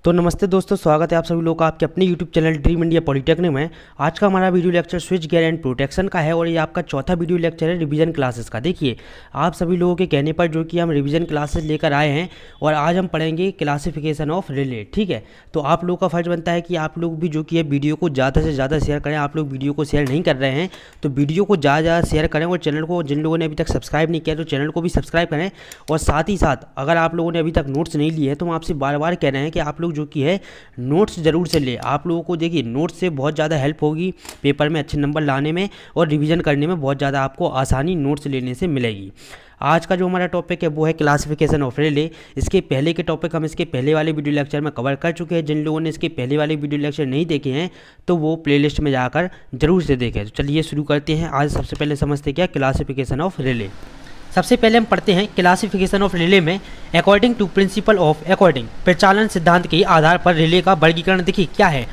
तो नमस्ते दोस्तों, स्वागत है आप सभी लोगों का आपके अपने YouTube channel dream India polytechnic में। आज का हमारा video lecture switch gear and protection का है और ये आपका चौथा वीडियो लेक्चर है रिवीजन क्लासेस का। देखिए, आप सभी लोगों के कहने पर जो कि हम रिवीजन क्लासेस लेकर आए हैं और आज हम पढ़ेंगे क्लासिफिकेशन ऑफ रिले। ठीक है, तो आप लोगों का फर्ज बनता है कि आप लोग भी जो कि है वीडियो को ज़्यादा से ज़्यादा शेयर करें। आप लोग वीडियो को शेयर नहीं कर रहे हैं तो वीडियो को ज़्यादा शेयर करें और चैनल को, जिन लोगों ने अभी तक सब्सक्राइब नहीं किया तो चैनल को भी सब्सक्राइब करें। और साथ ही साथ अगर आप लोगों ने अभी तक नोट्स नहीं लिए है तो हम आपसे बार बार कह रहे हैं कि आप लोग जो कि है नोट्स ज़रूर से ले। आप लोगों को देखिए नोट्स से बहुत ज़्यादा हेल्प होगी पेपर में अच्छे नंबर लाने में और रिवीजन करने में बहुत ज़्यादा आपको आसानी नोट्स लेने से मिलेगी। आज का जो हमारा टॉपिक है वो है क्लासिफिकेशन ऑफ रिले। इसके पहले के टॉपिक हम इसके पहले वाले वीडियो लेक्चर में कवर कर चुके हैं। जिन लोगों ने इसके पहले वाले वीडियो लेक्चर नहीं देखे हैं तो वो प्लेलिस्ट में जाकर जरूर से देखें। तो चलिए शुरू करते हैं। आज सबसे पहले समझते क्या क्लासिफिकेशन ऑफ रिले। सबसे पहले हम पढ़ते हैं क्लासिफिकेशन ऑफ रिले में according to principle of according, प्रचालन सिद्धांत के आधार पर रिले का वर्गीकरण देखिए क्या है।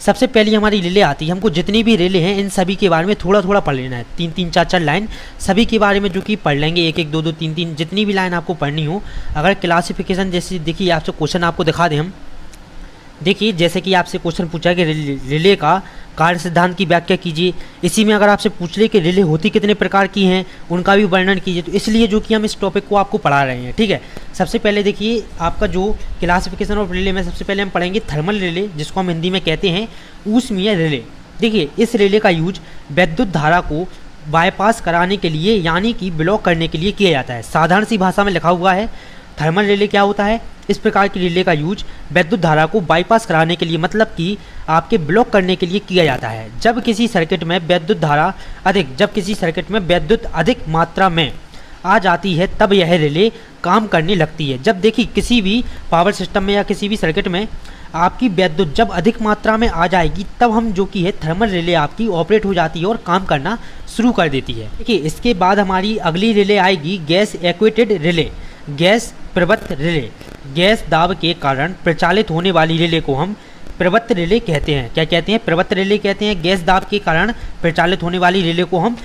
सबसे पहले हमारी रिले आती है। हमको जितनी भी रिले हैं इन सभी के बारे में थोड़ा थोड़ा पढ़ लेना है। 3-3, 4-4 लाइन सभी के बारे में जो कि पढ़ लेंगे। 1-1, 2-2, 3-3 जितनी भी लाइन आपको पढ़नी हो। अगर क्लासिफिकेशन जैसे देखिए आपसे क्वेश्चन आपको दिखा दें हम, देखिए जैसे कि आपसे क्वेश्चन पूछा कि रिले का कार्य सिद्धांत की व्याख्या कीजिए। इसी में अगर आपसे पूछ ले कि रिले होती कितने प्रकार की हैं उनका भी वर्णन कीजिए, तो इसलिए जो कि हम इस टॉपिक को आपको पढ़ा रहे हैं। ठीक है, सबसे पहले देखिए आपका जो क्लासिफिकेशन ऑफ रिले में सबसे पहले हम पढ़ेंगे थर्मल रिले, जिसको हम हिंदी में कहते हैं ऊष्मीय रिले। देखिए इस रिले का यूज विद्युत धारा को बाईपास कराने के लिए यानी कि ब्लॉक करने के लिए किया जाता है। साधारण सी भाषा में लिखा हुआ है थर्मल रिले क्या होता है। इस प्रकार की रिले का यूज विद्युत धारा को बाईपास कराने के लिए मतलब कि आपके ब्लॉक करने के लिए किया जाता है। जब किसी सर्किट में विद्युत अधिक मात्रा में आ जाती है तब यह रिले काम करने लगती है। जब देखिए किसी भी पावर सिस्टम में या किसी भी सर्किट में आपकी विद्युत जब अधिक मात्रा में आ जाएगी तब हम जो कि है थर्मल रिले आपकी ऑपरेट हो जाती है और काम करना शुरू कर देती है। देखिए इसके बाद हमारी अगली रिले आएगी गैस एक्वेटेड रिले, गैस प्रवृत्त रिले। गैस दाब के कारण प्रचालित होने वाली रिले को हम प्रवृत्त रिले कहते हैं। क्या कहते हैं? प्रवृत्त रिले कहते हैं। गैस दाब के कारण प्रचालित होने वाली रिले को हम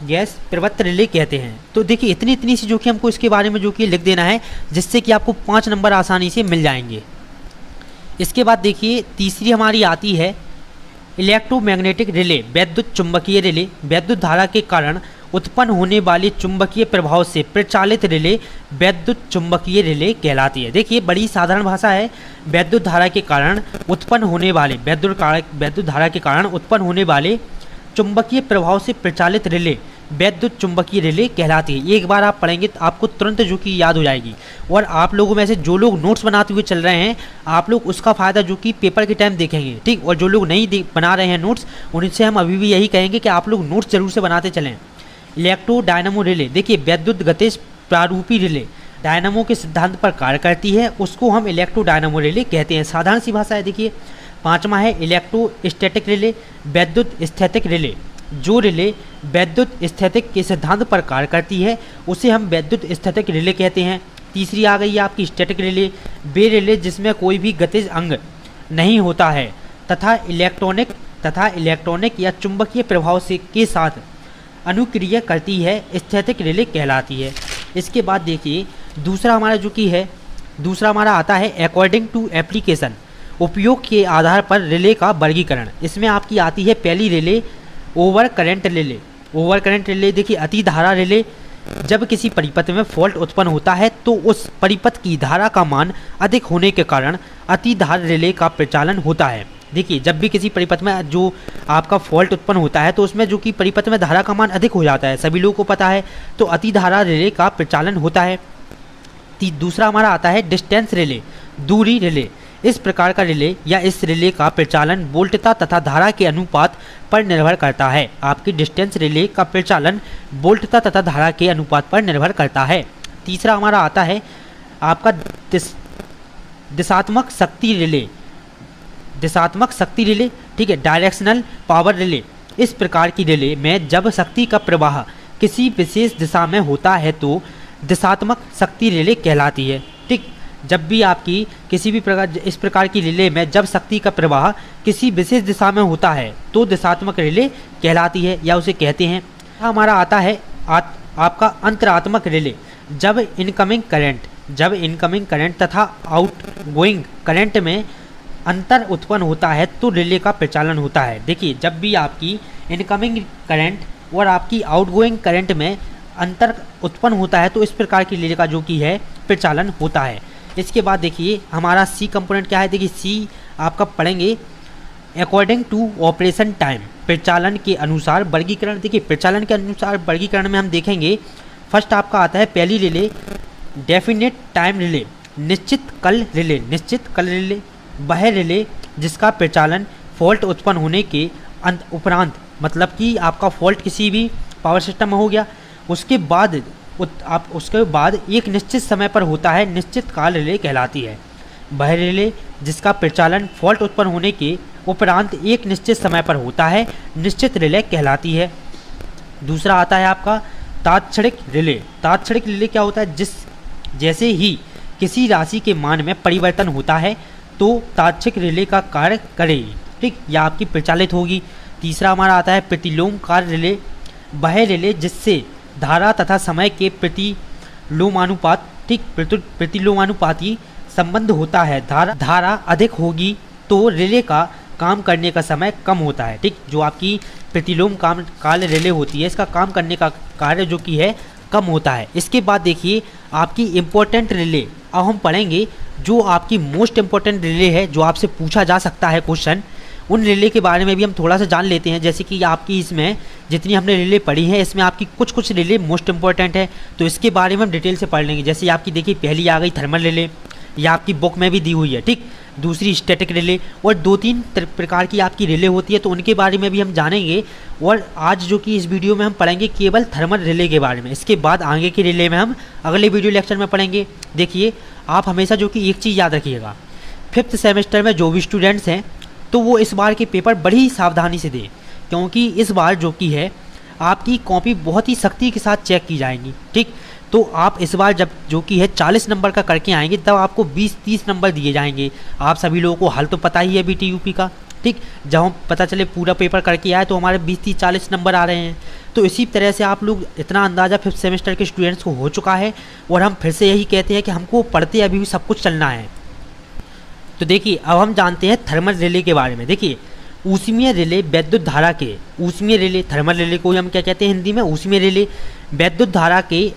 गैस प्रवृत्त रिले कहते हैं। तो देखिए इतनी सी जो कि हमको इसके बारे में जो कि लिख देना है जिससे कि आपको 5 नंबर आसानी से मिल जाएंगे। इसके बाद देखिए तीसरी हमारी आती है इलेक्ट्रोमैग्नेटिक रिले, वैद्युत चुंबकीय रिले। वैद्युत धारा के कारण उत्पन्न होने वाले चुंबकीय प्रभाव से प्रचालित रिले वैद्युत चुंबकीय रिले कहलाती है। देखिए बड़ी साधारण भाषा है। वैद्युत धारा के कारण उत्पन्न होने वाले वैद्युत धारा के कारण उत्पन्न होने वाले चुंबकीय प्रभाव से प्रचालित रिले वैद्युत चुंबकीय रिले कहलाती है। एक बार आप पढ़ेंगे तो आपको तुरंत जो कि याद हो जाएगी। और आप लोगों में से जो लोग नोट्स बनाते हुए चल रहे हैं आप लोग उसका फ़ायदा जो कि पेपर के टाइम देखेंगे। ठीक, और जो लोग नहीं बना रहे हैं नोट्स उनसे हम अभी भी यही कहेंगे कि आप लोग नोट्स जरूर से बनाते चलें। इलेक्ट्रो डायनामो रिले, देखिए विद्युत गतिज प्रारूपी रिले डायनामो के सिद्धांत पर कार्य करती है, उसको हम इलेक्ट्रो डायनामो रिले कहते हैं। साधारण सी भाषा है। देखिए 5वां है इलेक्ट्रो स्टैटिक रिले, विद्युत स्थैतिक रिले। जो रिले विद्युत स्थैतिक के सिद्धांत पर कार्य करती है उसे हम विद्युत स्थैतिक रिले कहते हैं। तीसरी आ गई है आपकी स्टैटिक रिले, वे रिले जिसमें कोई भी गतिज अंग नहीं होता है तथा इलेक्ट्रॉनिक या चुंबकीय प्रभाव से के साथ अनुक्रिया करती है, स्थैतिक रिले कहलाती है। इसके बाद देखिए दूसरा हमारा आता है अकॉर्डिंग टू एप्लीकेशन, उपयोग के आधार पर रिले का वर्गीकरण। इसमें आपकी आती है पहली relay over current relay. Over current relay देखिए अति धारा रिले, जब किसी परिपथ में फॉल्ट उत्पन्न होता है तो उस परिपथ की धारा का मान अधिक होने के कारण अति धारा रिले का प्रचालन होता है। देखिए जब भी किसी परिपथ में जो आपका फॉल्ट उत्पन्न होता है तो उसमें जो कि परिपथ में धारा का मान अधिक हो जाता है, सभी लोगों को पता है, तो अति धारा रिले का प्रचालन होता है। दूसरा हमारा आता है डिस्टेंस रिले, दूरी रिले। इस प्रकार का रिले या इस रिले का प्रचालन वोल्टता तथा धारा के अनुपात पर निर्भर करता है। आपकी डिस्टेंस रिले का प्रचालन वोल्टता तथा धारा के अनुपात पर निर्भर करता है। तीसरा हमारा आता है आपका दिशात्मक शक्ति रिले, ठीक है, डायरेक्शनल पावर रिले। इस प्रकार की रिले में जब शक्ति का प्रवाह किसी विशेष दिशा में होता है तो दिशात्मक शक्ति रिले कहलाती है। ठीक, जब भी आपकी किसी भी प्रकार इस प्रकार की रिले में जब शक्ति का प्रवाह किसी विशेष दिशा में होता है तो दिशात्मक रिले कहलाती है या उसे कहते हैं। हमारा आता है आपका अंतरात्मक रिले, जब इनकमिंग करंट जब इनकमिंग करंट तथा आउटगोइंग करंट में अंतर उत्पन्न होता है तो रिले का प्रचालन होता है। देखिए, जब भी आपकी इनकमिंग करंट और आपकी आउटगोइंग करंट में अंतर उत्पन्न होता है तो इस प्रकार की रिले का जो कि है प्रचालन होता है। इसके बाद देखिए हमारा सी कंपोनेंट क्या है। देखिए सी आपका पढ़ेंगे अकॉर्डिंग टू ऑपरेशन टाइम, प्रचालन के अनुसार वर्गीकरण। देखिए प्रचालन के अनुसार वर्गीकरण में हम देखेंगे, फर्स्ट आपका आता है पहली रिले डेफिनेट टाइम रिले, निश्चित कल रिले। निश्चित कल रिले वह रिले जिसका प्रचालन फॉल्ट उत्पन्न होने के उपरांत, मतलब कि आपका फॉल्ट किसी भी पावर सिस्टम में हो गया, उसके बाद एक निश्चित समय पर होता है, निश्चित काल रिले कहलाती है। वह रिले जिसका प्रचालन फॉल्ट उत्पन्न होने के उपरांत एक निश्चित समय पर होता है, निश्चित रिले कहलाती है। दूसरा आता है आपका तात्क्षणिक रिले। तात्क्षणिक रिले क्या होता है, जैसे ही किसी राशि के मान में परिवर्तन होता है तो तात्क्षणिक रिले का कार्य करेगी, ठीक, या आपकी प्रचालित होगी। तीसरा हमारा आता है प्रतिलोमकार रिले। वह रिले जिससे धारा तथा समय के प्रतिलोमानुपात, ठीक, प्रतिलोमानुपाती संबंध होता है। धारा अधिक होगी तो रिले का काम करने का समय कम होता है, ठीक। जो आपकी प्रतिलोम काल रिले होती है इसका काम करने का कार्य जो कि है कम होता है। इसके बाद देखिए आपकी इम्पोर्टेंट रिले, अब हम पढ़ेंगे जो आपकी मोस्ट इम्पोर्टेंट रिले है, जो आपसे पूछा जा सकता है क्वेश्चन, उन रिले के बारे में भी हम थोड़ा सा जान लेते हैं। जैसे कि आपकी इसमें जितनी हमने रिले पढ़ी है इसमें आपकी कुछ रिले मोस्ट इंपॉर्टेंट है, तो इसके बारे में हम डिटेल से पढ़ लेंगे। जैसे आपकी देखिए पहली आ गई थर्मल रिले, यह आपकी बुक में भी दी हुई है, ठीक। दूसरी स्टैटिक रिले, और 2-3 प्रकार की आपकी रिले होती है, तो उनके बारे में भी हम जानेंगे। और आज जो कि इस वीडियो में हम पढ़ेंगे केवल थर्मल रिले के बारे में। इसके बाद आगे की रिले में हम अगले वीडियो लेक्चर में पढ़ेंगे। देखिए आप हमेशा जो कि एक चीज़ याद रखिएगा, 5th सेमेस्टर में जो भी स्टूडेंट्स हैं तो वो इस बार के पेपर बड़ी ही सावधानी से दें, क्योंकि इस बार जो कि है आपकी कॉपी बहुत ही सख्ती के साथ चेक की जाएंगी, ठीक। तो आप इस बार जब जो कि है 40 नंबर का करके आएंगे तब आपको 20-30 नंबर दिए जाएंगे। आप सभी लोगों को हल तो पता ही है BTUP का, ठीक। जब हम पता चले पूरा पेपर करके आए तो हमारे 20-30-40 नंबर आ रहे हैं। तो इसी तरह से आप लोग इतना अंदाज़ा 5th सेमेस्टर के स्टूडेंट्स को हो चुका है, और हम फिर से यही कहते हैं कि हमको पढ़ते अभी भी सब कुछ चलना है। तो देखिए अब हम जानते हैं थर्मल रिले के बारे में। देखिए ऊष्मीय रिले विद्युत धारा के, ऊष्मीय रिले थर्मल रिले को हम क्या कहते हैं हिंदी में, ऊष्मीय रिले विद्युत धारा के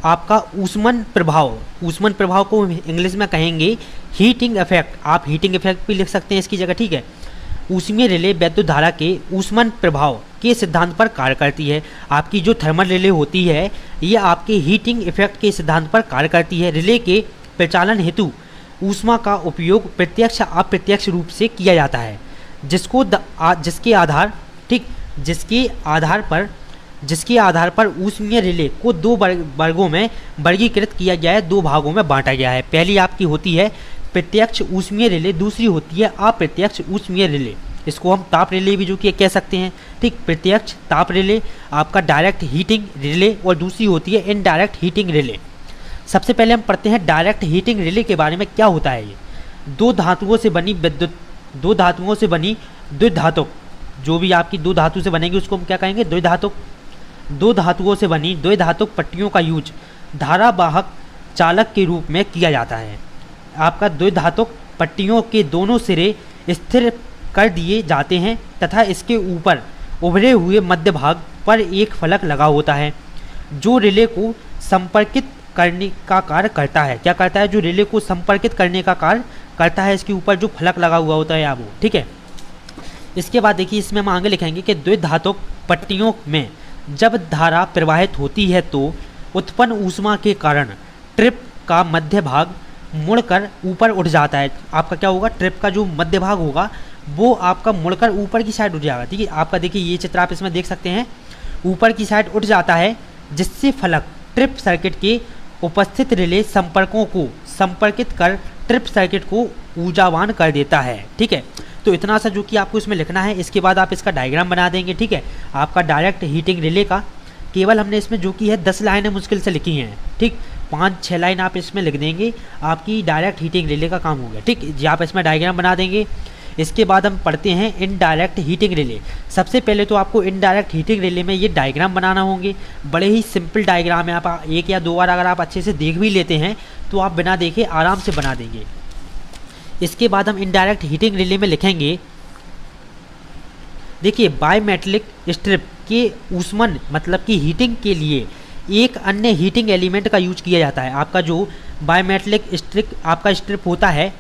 आपका ऊष्मन प्रभाव, ऊष्मन प्रभाव को इंग्लिश में कहेंगे हीटिंग इफेक्ट। आप हीटिंग इफेक्ट भी लिख सकते हैं इसकी जगह, ठीक है। ऊष्मीय रिले विद्युत धारा के ऊष्मन प्रभाव के सिद्धांत पर कार्य करती है। आपकी जो थर्मल रिले होती है ये आपके हीटिंग इफेक्ट के सिद्धांत पर कार्य करती है। रिले के प्रचालन हेतु ऊष्मा का उपयोग प्रत्यक्ष अप्रत्यक्ष रूप से किया जाता है, जिसके आधार पर ऊष्मीय रिले को 2 वर्गों में वर्गीकृत किया गया है, 2 भागों में बांटा गया है। पहली आपकी होती है प्रत्यक्ष ऊष्मीय रिले, दूसरी होती है अप्रत्यक्ष ऊष्मीय रिले। इसको हम ताप रिले भी जो कि कह सकते हैं, ठीक। प्रत्यक्ष ताप रिले आपका डायरेक्ट हीटिंग रिले, और दूसरी होती है इनडायरेक्ट हीटिंग रिले। सबसे पहले हम पढ़ते हैं डायरेक्ट हीटिंग रिले के बारे में। क्या होता है ये, दो धातुओं से बनी द्विधातुक, जो भी आपकी 2 धातु से बनेगी उसको हम क्या कहेंगे, द्विधातुक। 2 धातुओं से बनी द्विधातुक पट्टियों का यूज धारावाहक चालक के रूप में किया जाता है। आपका द्विधातुक पट्टियों के दोनों सिरे स्थिर कर दिए जाते हैं तथा इसके ऊपर उभरे हुए मध्य भाग पर एक फलक लगा होता है जो रिले को संपर्कित करने का कार्य करता है। क्या करता है, जो रिले को संपर्कित करने का कार्य करता है। इसके ऊपर जो फलक लगा हुआ होता है वो, ठीक है। इसके बाद देखिए इसमें हम आगे लिखेंगे कि द्विधातुक पट्टियों में जब धारा प्रवाहित होती है तो उत्पन्न ऊष्मा के कारण ट्रिप का मध्य भाग मुड़कर ऊपर उठ जाता है। आपका क्या होगा, ट्रिप का जो मध्य भाग होगा वो आपका मुड़कर ऊपर की साइड उठ जाएगा, ठीक है। आपका देखिए ये चित्र आप इसमें देख सकते हैं, ऊपर की साइड उठ जाता है, जिससे फलक ट्रिप सर्किट के उपस्थित रिले संपर्कों को संपर्कित कर ट्रिप सर्किट को ऊर्जावान कर देता है, ठीक है। तो इतना सा जो कि आपको इसमें लिखना है। इसके बाद आप इसका डायग्राम बना देंगे, ठीक है। आपका डायरेक्ट हीटिंग रिले का केवल हमने इसमें जो कि है 10 लाइनें मुश्किल से लिखी हैं, ठीक। 5-6 लाइन आप इसमें लिख देंगे, आपकी डायरेक्ट हीटिंग रिले का काम हो गया, ठीक। जी आप इसमें डायग्राम बना देंगे। इसके बाद हम पढ़ते हैं इनडायरेक्ट हीटिंग रिले। सबसे पहले तो आपको इनडायरेक्ट हीटिंग रिले में ये डायग्राम बनाना होंगे। बड़े ही सिंपल डायग्राम है, आप एक या दो बार अगर आप अच्छे से देख भी लेते हैं तो आप बिना देखे आराम से बना देंगे। इसके बाद हम इनडायरेक्ट हीटिंग रिले में लिखेंगे, देखिए बायमेटलिक स्ट्रिप के ऊष्मन मतलब कि हीटिंग के लिए एक अन्य हीटिंग एलिमेंट का यूज किया जाता है। आपका जो बायमेटलिक स्ट्रिप आपका स्ट्रिप होता है,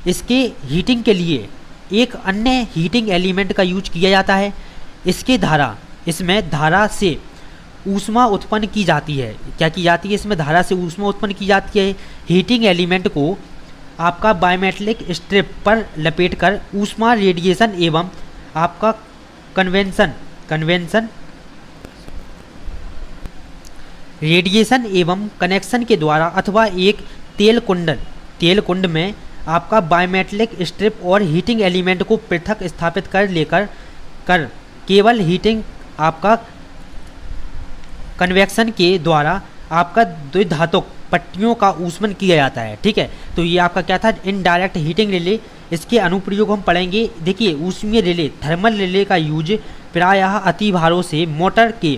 इसके हीटिंग के लिए एक अन्य हीटिंग एलिमेंट का यूज किया जाता है। इसमें धारा से ऊष्मा उत्पन्न की जाती है। क्या की जाती है? इसमें धारा से ऊष्मा उत्पन्न की जाती है। हीटिंग एलिमेंट को आपका बायमेटलिक स्ट्रिप पर लपेटकर ऊष्मा रेडिएशन एवं आपका रेडिएशन एवं कनेक्शन के द्वारा अथवा एक तेल कुंड में आपका बायमेटलिक स्ट्रिप और हीटिंग एलिमेंट को पृथक स्थापित कर केवल हीटिंग आपका कन्वेक्शन के द्वारा आपका द्विधातुक पट्टियों का ऊष्मन किया जाता है। ठीक है, तो ये आपका क्या था? Indirect heating relay. इसके अनुप्रयोग हम पढ़ेंगे। देखिए ऊष्मीय रिले, थर्मल रिले का यूज प्रायः अतिभारों से मोटर के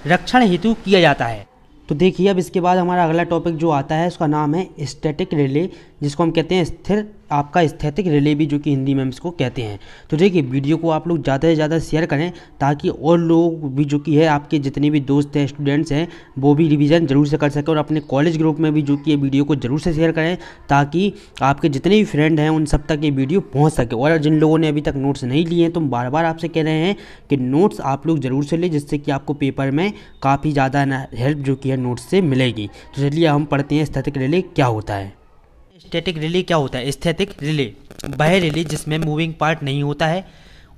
रक्षण हेतु किया जाता है। तो देखिए अब इसके बाद हमारा अगला टॉपिक जो आता है उसका नाम है स्टैटिक रिले, जिसको हम कहते हैं स्थिर आपका स्थैतिक रिले भी, जो कि हिंदी में हम इसको कहते हैं। तो देखिए वीडियो को आप लोग ज़्यादा से ज़्यादा शेयर करें ताकि और लोग भी जो कि है आपके जितने भी दोस्त हैं, स्टूडेंट्स हैं, वो भी रिवीजन जरूर से कर सकें। और अपने कॉलेज ग्रुप में भी जो कि ये वीडियो को जरूर से शेयर करें ताकि आपके जितने भी फ्रेंड हैं उन सब तक ये वीडियो पहुँच सके। और जिन लोगों ने अभी तक नोट्स नहीं लिए हैं तो हम बार बार आपसे कह रहे हैं कि नोट्स आप लोग ज़रूर से लें, जिससे कि आपको पेपर में काफ़ी ज़्यादा हेल्प जो कि है नोट्स से मिलेगी। तो चलिए हम पढ़ते हैं स्थैतिक रिले क्या होता है। स्टैटिक रिले क्या होता है? स्थैतिक रिले वह रिले जिसमें मूविंग पार्ट नहीं होता है,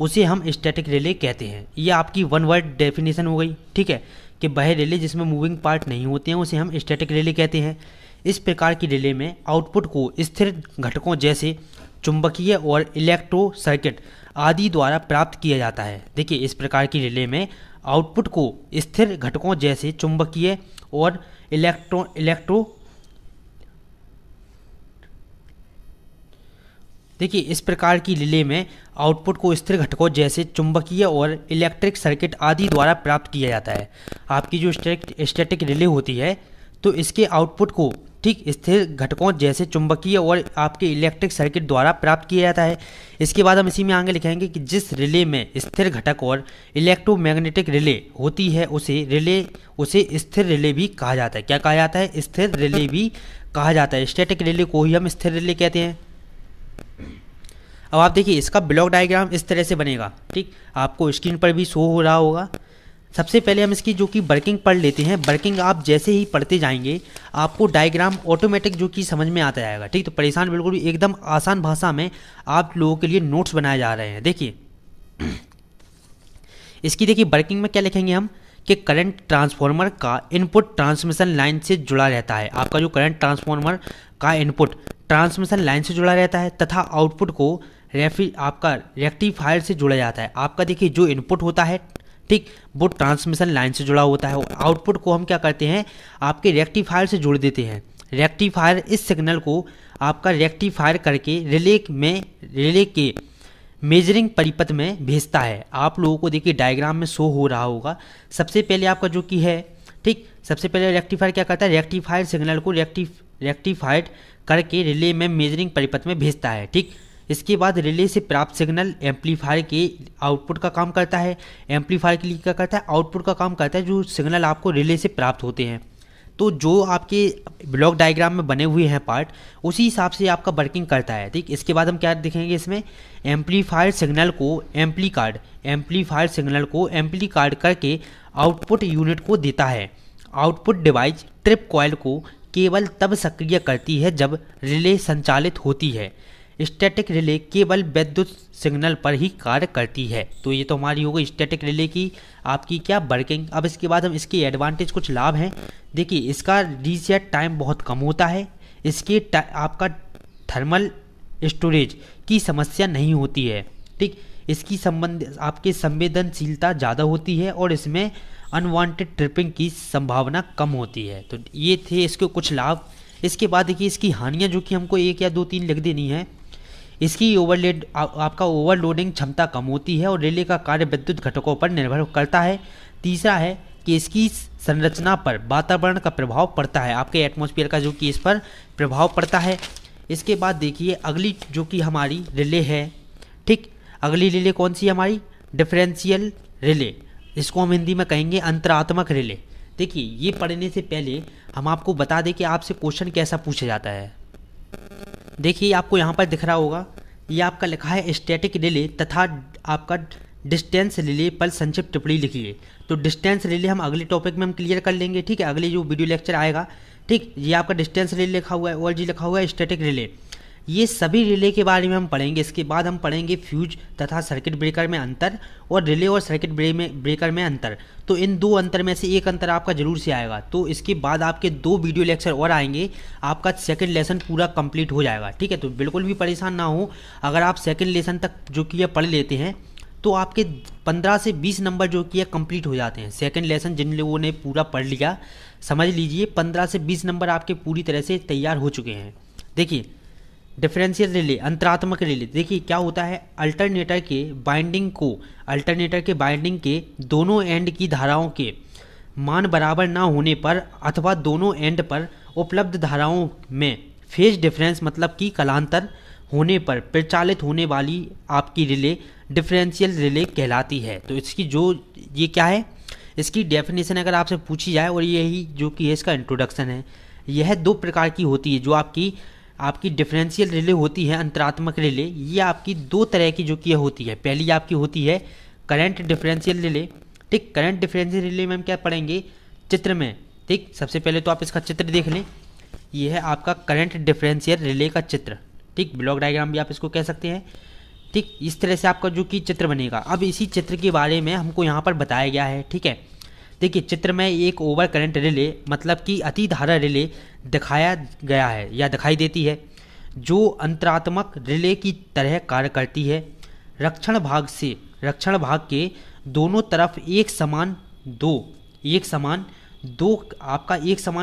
उसे हम स्टैटिक रिले कहते हैं। ये आपकी वन वर्ड डेफिनेशन हो गई। ठीक है, कि वह रिले जिसमें मूविंग पार्ट नहीं होते हैं उसे हम स्टैटिक रिले कहते हैं। इस प्रकार की रिले में आउटपुट को स्थिर घटकों जैसे चुंबकीय और इलेक्ट्रो सर्किट आदि द्वारा प्राप्त किया जाता है। देखिए इस प्रकार की रिले में आउटपुट को स्थिर घटकों जैसे चुंबकीय और देखिए इस प्रकार की रिले में आउटपुट को स्थिर घटकों जैसे चुंबकीय और इलेक्ट्रिक सर्किट आदि द्वारा प्राप्त किया जाता है। आपकी जो स्टैटिक रिले होती है तो इसके आउटपुट को ठीक स्थिर घटकों जैसे चुंबकीय और आपके इलेक्ट्रिक सर्किट द्वारा प्राप्त किया जाता है। इसके बाद हम इसी में आगे लिखेंगे कि जिस रिले में स्थिर घटक और इलेक्ट्रोमैग्नेटिक रिले होती है उसे स्थिर रिले भी कहा जाता है। क्या कहा जाता है? स्थिर रिले भी कहा जाता है। स्टैटिक रिले को ही हम स्थिर रिले कहते हैं। अब आप देखिए इसका ब्लॉक डायग्राम इस तरह से बनेगा। ठीक, आपको स्क्रीन पर भी शो हो रहा होगा। सबसे पहले हम इसकी जो कि वर्किंग पढ़ लेते हैं। वर्किंग आप जैसे ही पढ़ते जाएंगे आपको डायग्राम ऑटोमेटिक जो कि समझ में आता जाएगा। ठीक, तो परेशान बिल्कुल भी, एकदम आसान भाषा में आप लोगों के लिए नोट्स बनाए जा रहे हैं। देखिए इसकी देखिए वर्किंग में क्या लिखेंगे हम कि करंट ट्रांसफार्मर का इनपुट ट्रांसमिशन लाइन से जुड़ा रहता है। आपका जो करंट ट्रांसफार्मर का इनपुट ट्रांसमिशन लाइन से जुड़ा रहता है तथा आउटपुट को आपका रेक्टिफायर से जुड़ा जाता है। आपका देखिए जो इनपुट होता है ठीक, वो ट्रांसमिशन लाइन से जुड़ा होता है। आउटपुट को हम क्या करते हैं, आपके रेक्टिफायर से जोड़ देते हैं। रेक्टिफायर इस सिग्नल को आपका रेक्टिफायर करके रिले के मेजरिंग परिपथ में भेजता है। आप लोगों को देखिए डायग्राम में शो हो रहा होगा। सबसे पहले आपका जो कि है ठीक, सबसे पहले रेक्टिफायर क्या करता है, रेक्टिफायर सिग्नल को रेक्टिफाइड करके रिले में मेजरिंग परिपथ में भेजता है। ठीक, इसके बाद रिले से प्राप्त सिग्नल एम्पलीफायर के आउटपुट का काम करता है। एम्पलीफायर के लिए क्या करता है, आउटपुट का काम करता है, जो सिग्नल आपको रिले से प्राप्त होते हैं। तो जो आपके ब्लॉक डायग्राम में बने हुए हैं पार्ट, उसी हिसाब से आपका वर्किंग करता है। ठीक, इसके बाद हम क्या देखेंगे इसमें, एम्पलीफायर सिग्नल को एम्पली कार्ड करके आउटपुट यूनिट को देता है। आउटपुट डिवाइस ट्रिप कॉइल को केवल तब सक्रिय करती है जब रिले संचालित होती है। स्टैटिक रिले केवल विद्युत सिग्नल पर ही कार्य करती है। तो ये तो हमारी हो गई स्टैटिक रिले की आपकी क्या वर्किंग। अब इसके बाद हम इसके एडवांटेज कुछ लाभ हैं। देखिए इसका रीसेट टाइम बहुत कम होता है। इसके आपका थर्मल स्टोरेज की समस्या नहीं होती है। ठीक, इसकी आपकी संवेदनशीलता ज़्यादा होती है और इसमें अनवांटेड ट्रिपिंग की संभावना कम होती है। तो ये थे इसके कुछ लाभ। इसके बाद देखिए इसकी हानियाँ जो कि हमको 1 या 2 3 लिख देनी है। इसकी आपका ओवरलोडिंग क्षमता कम होती है और रिले का कार्य विद्युत घटकों पर निर्भर करता है। तीसरा है कि इसकी संरचना पर वातावरण का प्रभाव पड़ता है, आपके एटमॉस्फेयर का जो कि इस पर प्रभाव पड़ता है। इसके बाद देखिए अगली जो कि हमारी रिले है, ठीक, अगली रिले कौन सी है हमारी, डिफरेंशियल रिले, इसको हम हिंदी में कहेंगे अंतरात्मक रिले। देखिए ये पढ़ने से पहले हम आपको बता दें कि आपसे क्वेश्चन कैसा पूछा जाता है। देखिए आपको यहाँ पर दिख रहा होगा, ये आपका लिखा है स्टैटिक रिले तथा आपका डिस्टेंस रिले पर संक्षिप्त टिप्पणी लिखिए। तो डिस्टेंस रिले हम अगले टॉपिक में हम क्लियर कर लेंगे, ठीक है, अगले जो वीडियो लेक्चर आएगा, ठीक। ये आपका डिस्टेंस रिले लिखा हुआ है और जी लिखा हुआ है स्टैटिक रिले। ये सभी रिले के बारे में हम पढ़ेंगे। इसके बाद हम पढ़ेंगे फ्यूज तथा सर्किट ब्रेकर में अंतर और रिले और सर्किट ब्रेकर में अंतर। तो इन दो अंतर में से एक अंतर आपका जरूर से आएगा। तो इसके बाद आपके 2 वीडियो लेक्चर और आएंगे, आपका सेकंड लेसन पूरा कंप्लीट हो जाएगा, ठीक है। तो बिल्कुल भी परेशान ना हो, अगर आप सेकंड लेसन तक जो कि पढ़ लेते हैं तो आपके 15 से 20 नंबर जो कि कंप्लीट हो जाते हैं। सेकंड लेसन जिन लोगों ने पूरा पढ़ लिया, समझ लीजिए 15 से 20 नंबर आपके पूरी तरह से तैयार हो चुके हैं। देखिए डिफरेंशियल रिले, अंतरात्मक रिले, देखिए क्या होता है, अल्टरनेटर के बाइंडिंग के दोनों एंड की धाराओं के मान बराबर ना होने पर अथवा दोनों एंड पर उपलब्ध धाराओं में फेज डिफरेंस मतलब कि कालांतर होने पर प्रचालित होने वाली आपकी रिले डिफरेंशियल रिले कहलाती है। तो इसकी जो ये क्या है, इसकी डेफिनेशन अगर आपसे पूछी जाए और यही जो कि है इसका इंट्रोडक्शन है, यह 2 प्रकार की होती है। जो आपकी डिफरेंशियल रिले होती है अंतरात्मक रिले, ये आपकी 2 तरह की जो कि होती है। पहली आपकी होती है करंट डिफरेंशियल रिले, ठीक। करंट डिफरेंशियल रिले में हम क्या पढ़ेंगे, चित्र में, ठीक। सबसे पहले तो आप इसका चित्र देख लें, ये है आपका करंट डिफरेंशियल रिले का चित्र, ठीक। ब्लॉक डायग्राम भी आप इसको कह सकते हैं, ठीक। इस तरह से आपका जो कि चित्र बनेगा। अब इसी चित्र के बारे में हमको यहाँ पर बताया गया है, ठीक है। देखिए चित्र में एक ओवर करंट रिले मतलब कि अति धारा रिले दिखाया गया है या दिखाई देती है, जो अंतरात्मक रिले की तरह कार्य करती है। रक्षण भाग के दोनों तरफ एक समान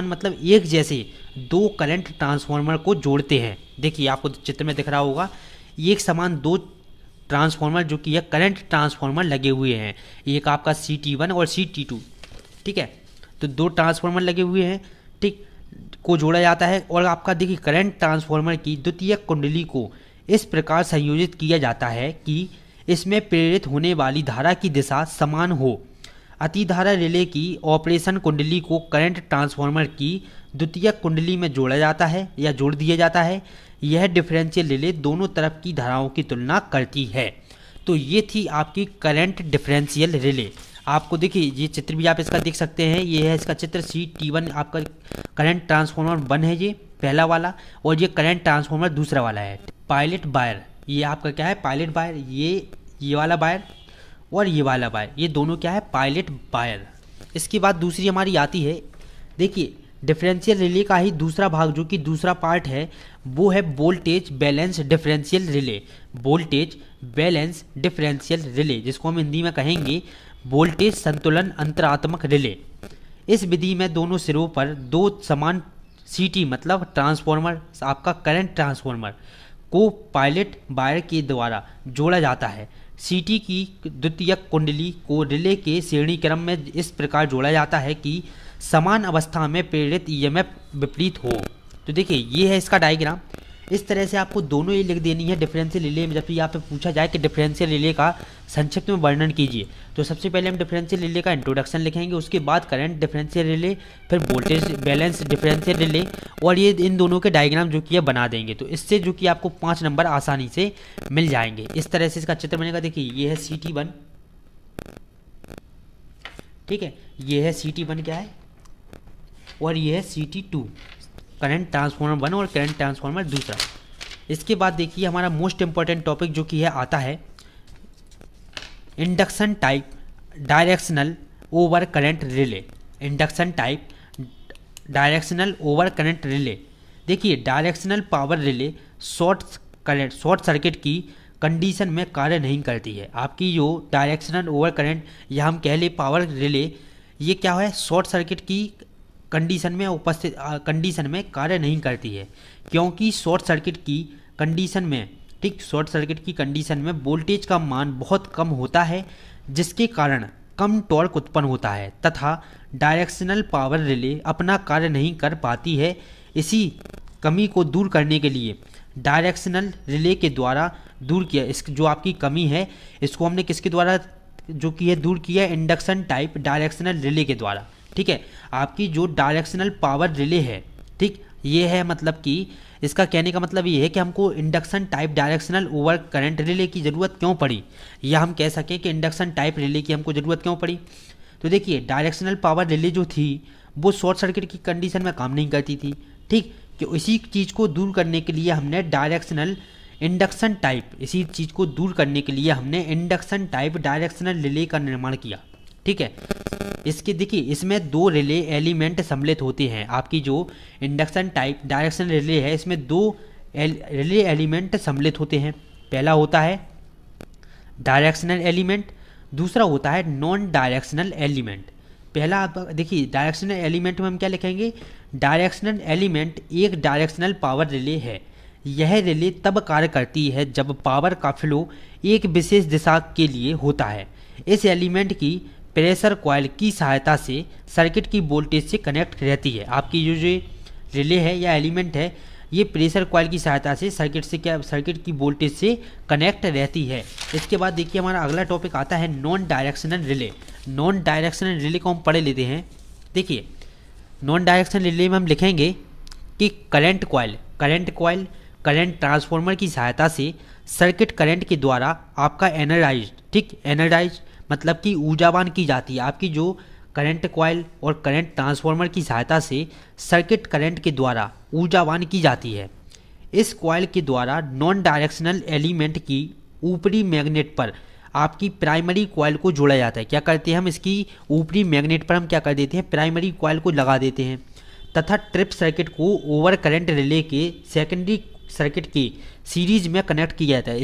मतलब एक जैसे 2 करंट ट्रांसफार्मर को जोड़ते हैं। देखिए आपको चित्र में दिख रहा होगा, एक समान 2 ट्रांसफार्मर जो कि करंट ट्रांसफार्मर लगे हुए हैं, एक आपका CT1 और CT2, ठीक है। तो 2 ट्रांसफार्मर लगे हुए हैं, ठीक, को जोड़ा जाता है। और आपका देखिए करंट ट्रांसफार्मर की द्वितीयक कुंडली को इस प्रकार संयोजित किया जाता है कि इसमें प्रेरित होने वाली धारा की दिशा समान हो। अतिधारा रिले की ऑपरेशन कुंडली को करंट ट्रांसफार्मर की द्वितीयक कुंडली में जोड़ा जाता है या जोड़ दिया जाता है। यह डिफरेंशियल रिले दोनों तरफ की धाराओं की तुलना करती है। तो ये थी आपकी करंट डिफरेंशियल रिले। आपको देखिए ये चित्र भी आप इसका देख सकते हैं, ये है इसका चित्र CT1 आपका करंट ट्रांसफार्मर 1 है ये पहला वाला, और ये करंट ट्रांसफार्मर दूसरा वाला है। पायलट वायर, ये आपका क्या है पायलट वायर, ये वाला वायर और ये वाला वायर, ये दोनों क्या है पायलट वायर। इसके बाद दूसरी हमारी आती है, देखिए डिफरेंशियल रिले का ही दूसरा भाग जो कि दूसरा पार्ट है वो है voltage balance differential relay. Voltage balance differential relay, जिसको हम हिंदी में कहेंगे वोल्टेज संतुलन अंतरात्मक रिले। इस विधि में दोनों सिरों पर 2 समान CT मतलब ट्रांसफार्मर, आपका करंट ट्रांसफार्मर को पायलट वायर के द्वारा जोड़ा जाता है। CT की द्वितीयक कुंडली को रिले के श्रेणी क्रम में इस प्रकार जोड़ा जाता है कि समान अवस्था में प्रेरित EMF विपरीत हो। तो देखिए ये है इसका डायग्राम। इस तरह से आपको दोनों ये लिख देनी है डिफरेंशियल रिले में। जब भी आपसे पूछा जाए कि डिफरेंशियल रिले का संक्षिप्त में वर्णन कीजिए, तो सबसे पहले हम डिफरेंशियल रिले का इंट्रोडक्शन लिखेंगे, उसके बाद करंट डिफरेंशियल रिले, फिर वोल्टेज बैलेंस डिफरेंशियल रिले, और ये इन दोनों के डायग्राम जो कि बना देंगे। तो इससे जो कि आपको 5 नंबर आसानी से मिल जाएंगे। इस तरह से इसका चित्र बनेगा। देखिए ये है CT1, ठीक है, ये है CT1 क्या है, और ये है CT2 करंट ट्रांसफार्मर 1 और करंट ट्रांसफार्मर दूसरा। इसके बाद देखिए हमारा मोस्ट इंपॉर्टेंट टॉपिक जो कि है आता है induction type directional over current relay. Induction type directional over current relay. देखिए directional power relay short circuit की कंडीशन में कार्य नहीं करती है। आपकी जो डायरेक्शनल ओवर करंट या हम कह ले पावर रिले, ये क्या है शॉर्ट सर्किट की कंडीशन में कार्य नहीं करती है, क्योंकि शॉर्ट सर्किट की कंडीशन में ठीक, शॉर्ट सर्किट की कंडीशन में वोल्टेज का मान बहुत कम होता है जिसके कारण कम टॉर्क उत्पन्न होता है तथा डायरेक्शनल पावर रिले अपना कार्य नहीं कर पाती है। इसी कमी को दूर करने के लिए डायरेक्शनल रिले के द्वारा दूर किया, इस जो आपकी कमी है इसको हमने किसके द्वारा जो की है दूर किया, इंडक्शन टाइप डायरेक्शनल रिले के द्वारा। ठीक है, आपकी जो डायरेक्शनल पावर रिले है, ठीक, ये है मतलब कि इसका कहने का मतलब ये है कि हमको induction type directional over current relay की ज़रूरत क्यों पड़ी, या हम कह सकें कि इंडक्शन टाइप रिले की हमको ज़रूरत क्यों पड़ी। तो देखिए, डायरेक्शनल पावर रिले जो थी वो शॉर्ट सर्किट की कंडीशन में काम नहीं करती थी। ठीक, कि इसी चीज़ को दूर करने के लिए हमने इंडक्शन टाइप डायरेक्शनल रिले का निर्माण किया। ठीक है, इसके देखिए इसमें 2 रिले एलिमेंट सम्मिलित होते हैं। आपकी जो इंडक्शन टाइप डायरेक्शनल रिले है इसमें 2 रिले एलिमेंट सम्मिलित होते हैं। पहला होता है डायरेक्शनल एलिमेंट, दूसरा होता है नॉन डायरेक्शनल एलिमेंट। पहला आप देखिए, डायरेक्शनल एलिमेंट में हम क्या लिखेंगे, डायरेक्शनल एलिमेंट एक डायरेक्शनल पावर रिले है। यह रिले तब कार्य करती है जब पावर का फ्लो एक विशेष दिशा के लिए होता है। इस एलिमेंट की प्रेशर कॉइल की सहायता से सर्किट की वोल्टेज से कनेक्ट रहती है। आपकी जो रिले है या एलिमेंट है ये प्रेशर कॉइल की सहायता से सर्किट की वोल्टेज से कनेक्ट रहती है। इसके बाद देखिए हमारा अगला टॉपिक आता है non directional relay. Non directional relay को हम पढ़े लेते हैं। देखिए, नॉन डायरेक्शनल रिले में हम लिखेंगे कि करंट कॉइल करंट ट्रांसफार्मर की सहायता से सर्किट करंट के द्वारा आपका एनर्जाइज मतलब कि ऊर्जावान की जाती है। आपकी जो करंट कॉइल और करंट ट्रांसफार्मर की सहायता से सर्किट करंट के द्वारा ऊर्जावान की जाती है। इस कॉइल के द्वारा नॉन डायरेक्शनल एलिमेंट की ऊपरी मैग्नेट पर आपकी प्राइमरी कॉइल को जोड़ा जाता है। क्या करते हैं हम, इसकी ऊपरी मैग्नेट पर हम क्या कर देते हैं, प्राइमरी कॉइल को लगा देते हैं तथा ट्रिप सर्किट को ओवर करंट रिले के सेकेंडरी सर्किट की सीरीज में कनेक्ट किया जाता है।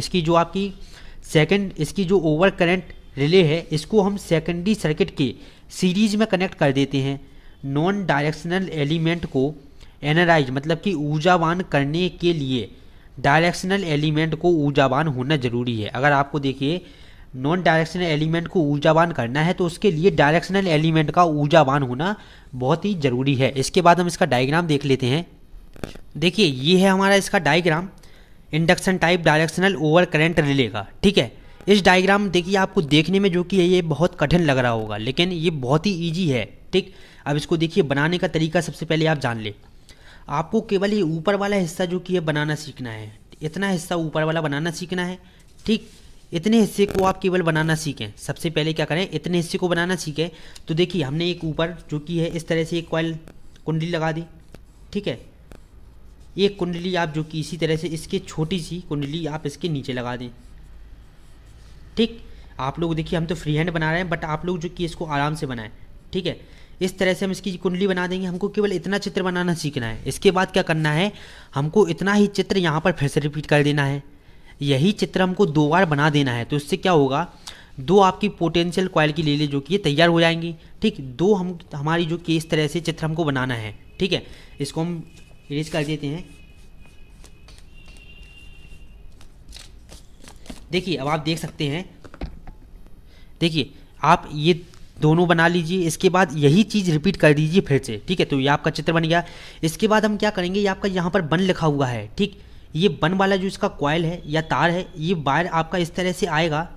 इसकी जो ओवर करंट रिले है इसको हम सेकेंडरी सर्किट के सीरीज में कनेक्ट कर देते हैं। नॉन डायरेक्शनल एलिमेंट को एनर्जाइज मतलब कि ऊर्जावान करने के लिए डायरेक्शनल एलिमेंट को ऊर्जावान होना जरूरी है। अगर आपको देखिए नॉन डायरेक्शनल एलिमेंट को ऊर्जावान करना है तो उसके लिए डायरेक्शनल एलिमेंट का ऊर्जावान होना बहुत ही ज़रूरी है। इसके बाद हम इसका डायग्राम देख लेते हैं। देखिए, ये है हमारा इसका diagram induction type directional over current relay का। ठीक है, इस डायग्राम देखिए आपको देखने में जो कि है ये बहुत कठिन लग रहा होगा, लेकिन ये बहुत ही ईजी है। ठीक, अब इसको देखिए बनाने का तरीका सबसे पहले आप जान ले। आपको केवल ये ऊपर वाला हिस्सा जो कि है बनाना सीखना है, इतना हिस्सा ऊपर वाला बनाना सीखना है। ठीक, इतने हिस्से को आप केवल बनाना सीखें। सबसे पहले क्या करें, इतने हिस्से को बनाना सीखें। तो देखिए हमने एक ऊपर जो कि है इस तरह से एक कॉइल कुंडली लगा दी। ठीक है, एक कुंडली आप जो कि इसी तरह से इसके छोटी सी कुंडली आप इसके नीचे लगा दें। ठीक, आप लोग देखिए हम तो फ्री हैंड बना रहे हैं, बट आप लोग जो कि इसको आराम से बनाएं। ठीक है, इस तरह से हम इसकी कुंडली बना देंगे। हमको केवल इतना चित्र बनाना सीखना है। इसके बाद क्या करना है, हमको इतना ही चित्र यहाँ पर फिर से रिपीट कर देना है। यही चित्र हमको 2 बार बना देना है। तो इससे क्या होगा, 2 आपकी पोटेंशियल कॉइल की लेले जो कि तैयार हो जाएंगी। ठीक, 2 हमारी जो कि इस तरह से चित्र हमको बनाना है। ठीक है, इसको हम इरेज कर देते हैं। देखिए अब आप देख सकते हैं, देखिए आप ये दोनों बना लीजिए। इसके बाद यही चीज़ रिपीट कर दीजिए फिर से। ठीक है, तो ये आपका चित्र बन गया। इसके बाद हम क्या करेंगे, ये आपका यहाँ पर बन लिखा हुआ है। ठीक, ये बन वाला जो इसका कॉइल है या तार है, ये वायर आपका इस तरह से आएगा,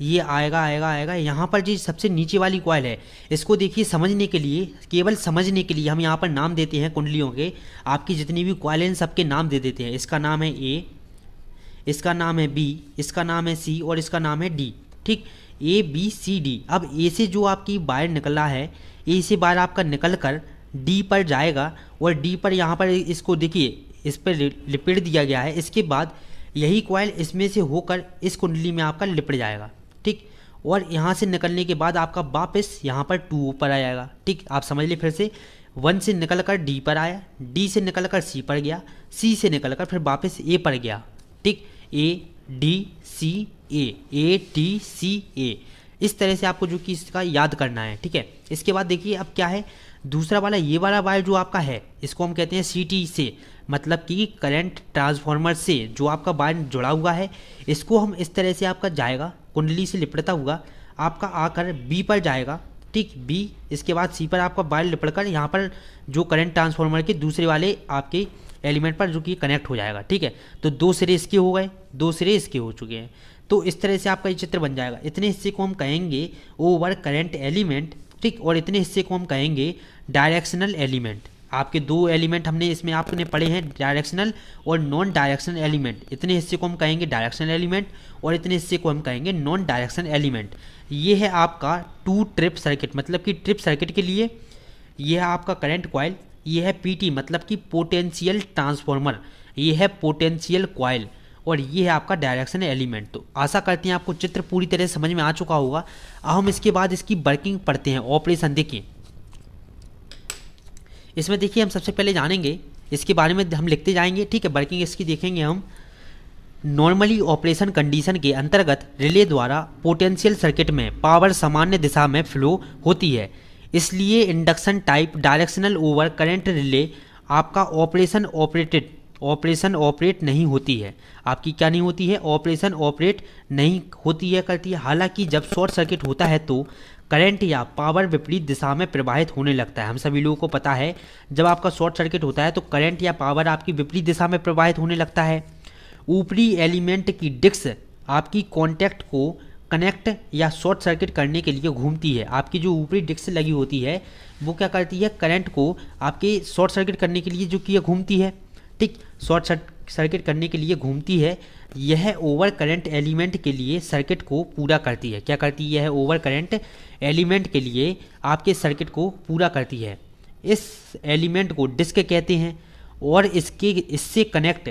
ये आएगा। यहाँ पर जो सबसे नीचे वाली कॉइल है, इसको देखिए समझने के लिए, केवल समझने के लिए हम यहाँ पर नाम देते हैं कुंडलियों के। आपकी जितनी भी कॉइल हैं सबके नाम दे देते हैं। इसका नाम है ए, इसका नाम है बी, इसका नाम है सी और इसका नाम है डी। ठीक, ए बी सी डी। अब ए से जो आपकी वायर निकला है, ए से वायर आपका निकल कर डी पर जाएगा और डी पर यहाँ पर इसको देखिए इस पर लिपेट दिया गया है। इसके बाद यही कॉइल इसमें से होकर इस कुंडली में आपका लिपट जाएगा। ठीक, और यहाँ से निकलने के बाद आपका वापस यहाँ पर 2 ऊपर आ जाएगा। ठीक, आप समझ ले फिर से, 1 से निकल कर डी पर आया, डी से निकल कर सी पर गया, सी से निकल कर फिर वापस ए पर गया। ठीक, A D C A D C ए, इस तरह से आपको जो कि इसका याद करना है। ठीक है, इसके बाद देखिए अब क्या है, दूसरा वाला ये वाला वायर जो आपका है इसको हम कहते हैं CT से, मतलब कि करंट ट्रांसफार्मर से जो आपका वायर जुड़ा हुआ है, इसको हम इस तरह से आपका जाएगा कुंडली से लिपटता हुआ आपका आकर B पर जाएगा, ठीक, B, इसके बाद C पर आपका वायर लिपटकर यहाँ पर जो करंट ट्रांसफार्मर के दूसरे वाले आपके एलिमेंट पर जो कि कनेक्ट हो जाएगा। ठीक है, तो 2 सिरे इसके हो गए, 2 सिरे इसके हो चुके हैं। तो इस तरह से आपका ये चित्र बन जाएगा। इतने हिस्से को हम कहेंगे ओवर करंट एलिमेंट, ठीक, और इतने हिस्से को हम कहेंगे डायरेक्शनल एलिमेंट। आपके 2 एलिमेंट हमने इसमें आपने पढ़े हैं, डायरेक्शनल और नॉन डायरेक्शनल एलिमेंट। इतने हिस्से को हम कहेंगे डायरेक्शनल एलिमेंट और इतने हिस्से को हम कहेंगे नॉन डायरेक्शनल एलिमेंट। ये है आपका 2 ट्रिप सर्किट, मतलब कि ट्रिप सर्किट के लिए ये है आपका करंट कॉइल, ये है PT मतलब कि पोटेंशियल ट्रांसफार्मर, ये है पोटेंशियल कॉइल, और ये है आपका डायरेक्शन एलिमेंट। तो आशा करते हैं आपको चित्र पूरी तरह से समझ में आ चुका होगा। अब हम इसके बाद इसकी वर्किंग पढ़ते हैं, ऑपरेशन। देखिए इसमें देखिए हम सबसे पहले जानेंगे इसके बारे में, हम लिखते जाएंगे, ठीक है, वर्किंग इसकी देखेंगे हम। नॉर्मली ऑपरेशन कंडीशन के अंतर्गत रिले द्वारा पोटेंशियल सर्किट में पावर सामान्य दिशा में फ्लो होती है, इसलिए induction type directional over current relay आपका ऑपरेशन ऑपरेट नहीं होती है। आपकी क्या नहीं होती है? ऑपरेशन ऑपरेट नहीं होती है, करती है। हालांकि जब शॉर्ट सर्किट होता है तो करंट या पावर विपरीत दिशा में प्रवाहित होने लगता है। हम सभी लोगों को पता है जब आपका शॉर्ट सर्किट होता है तो करंट या पावर आपकी विपरीत दिशा में प्रवाहित होने लगता है। ऊपरी एलिमेंट की डिस्क आपकी कॉन्टैक्ट को कनेक्ट या शॉर्ट सर्किट करने के लिए घूमती है। आपकी जो ऊपरी डिस्क लगी होती है वो क्या करती है? करंट को आपके शॉर्ट सर्किट करने के लिए जो कि घूमती है, ठीक, शॉर्ट सर्किट करने के लिए घूमती है। यह ओवर करंट एलिमेंट के लिए सर्किट को पूरा करती है। क्या करती है? यह ओवर करंट एलिमेंट के लिए आपके सर्किट को पूरा करती है। इस एलिमेंट को डिस्क कहते हैं और इससे connect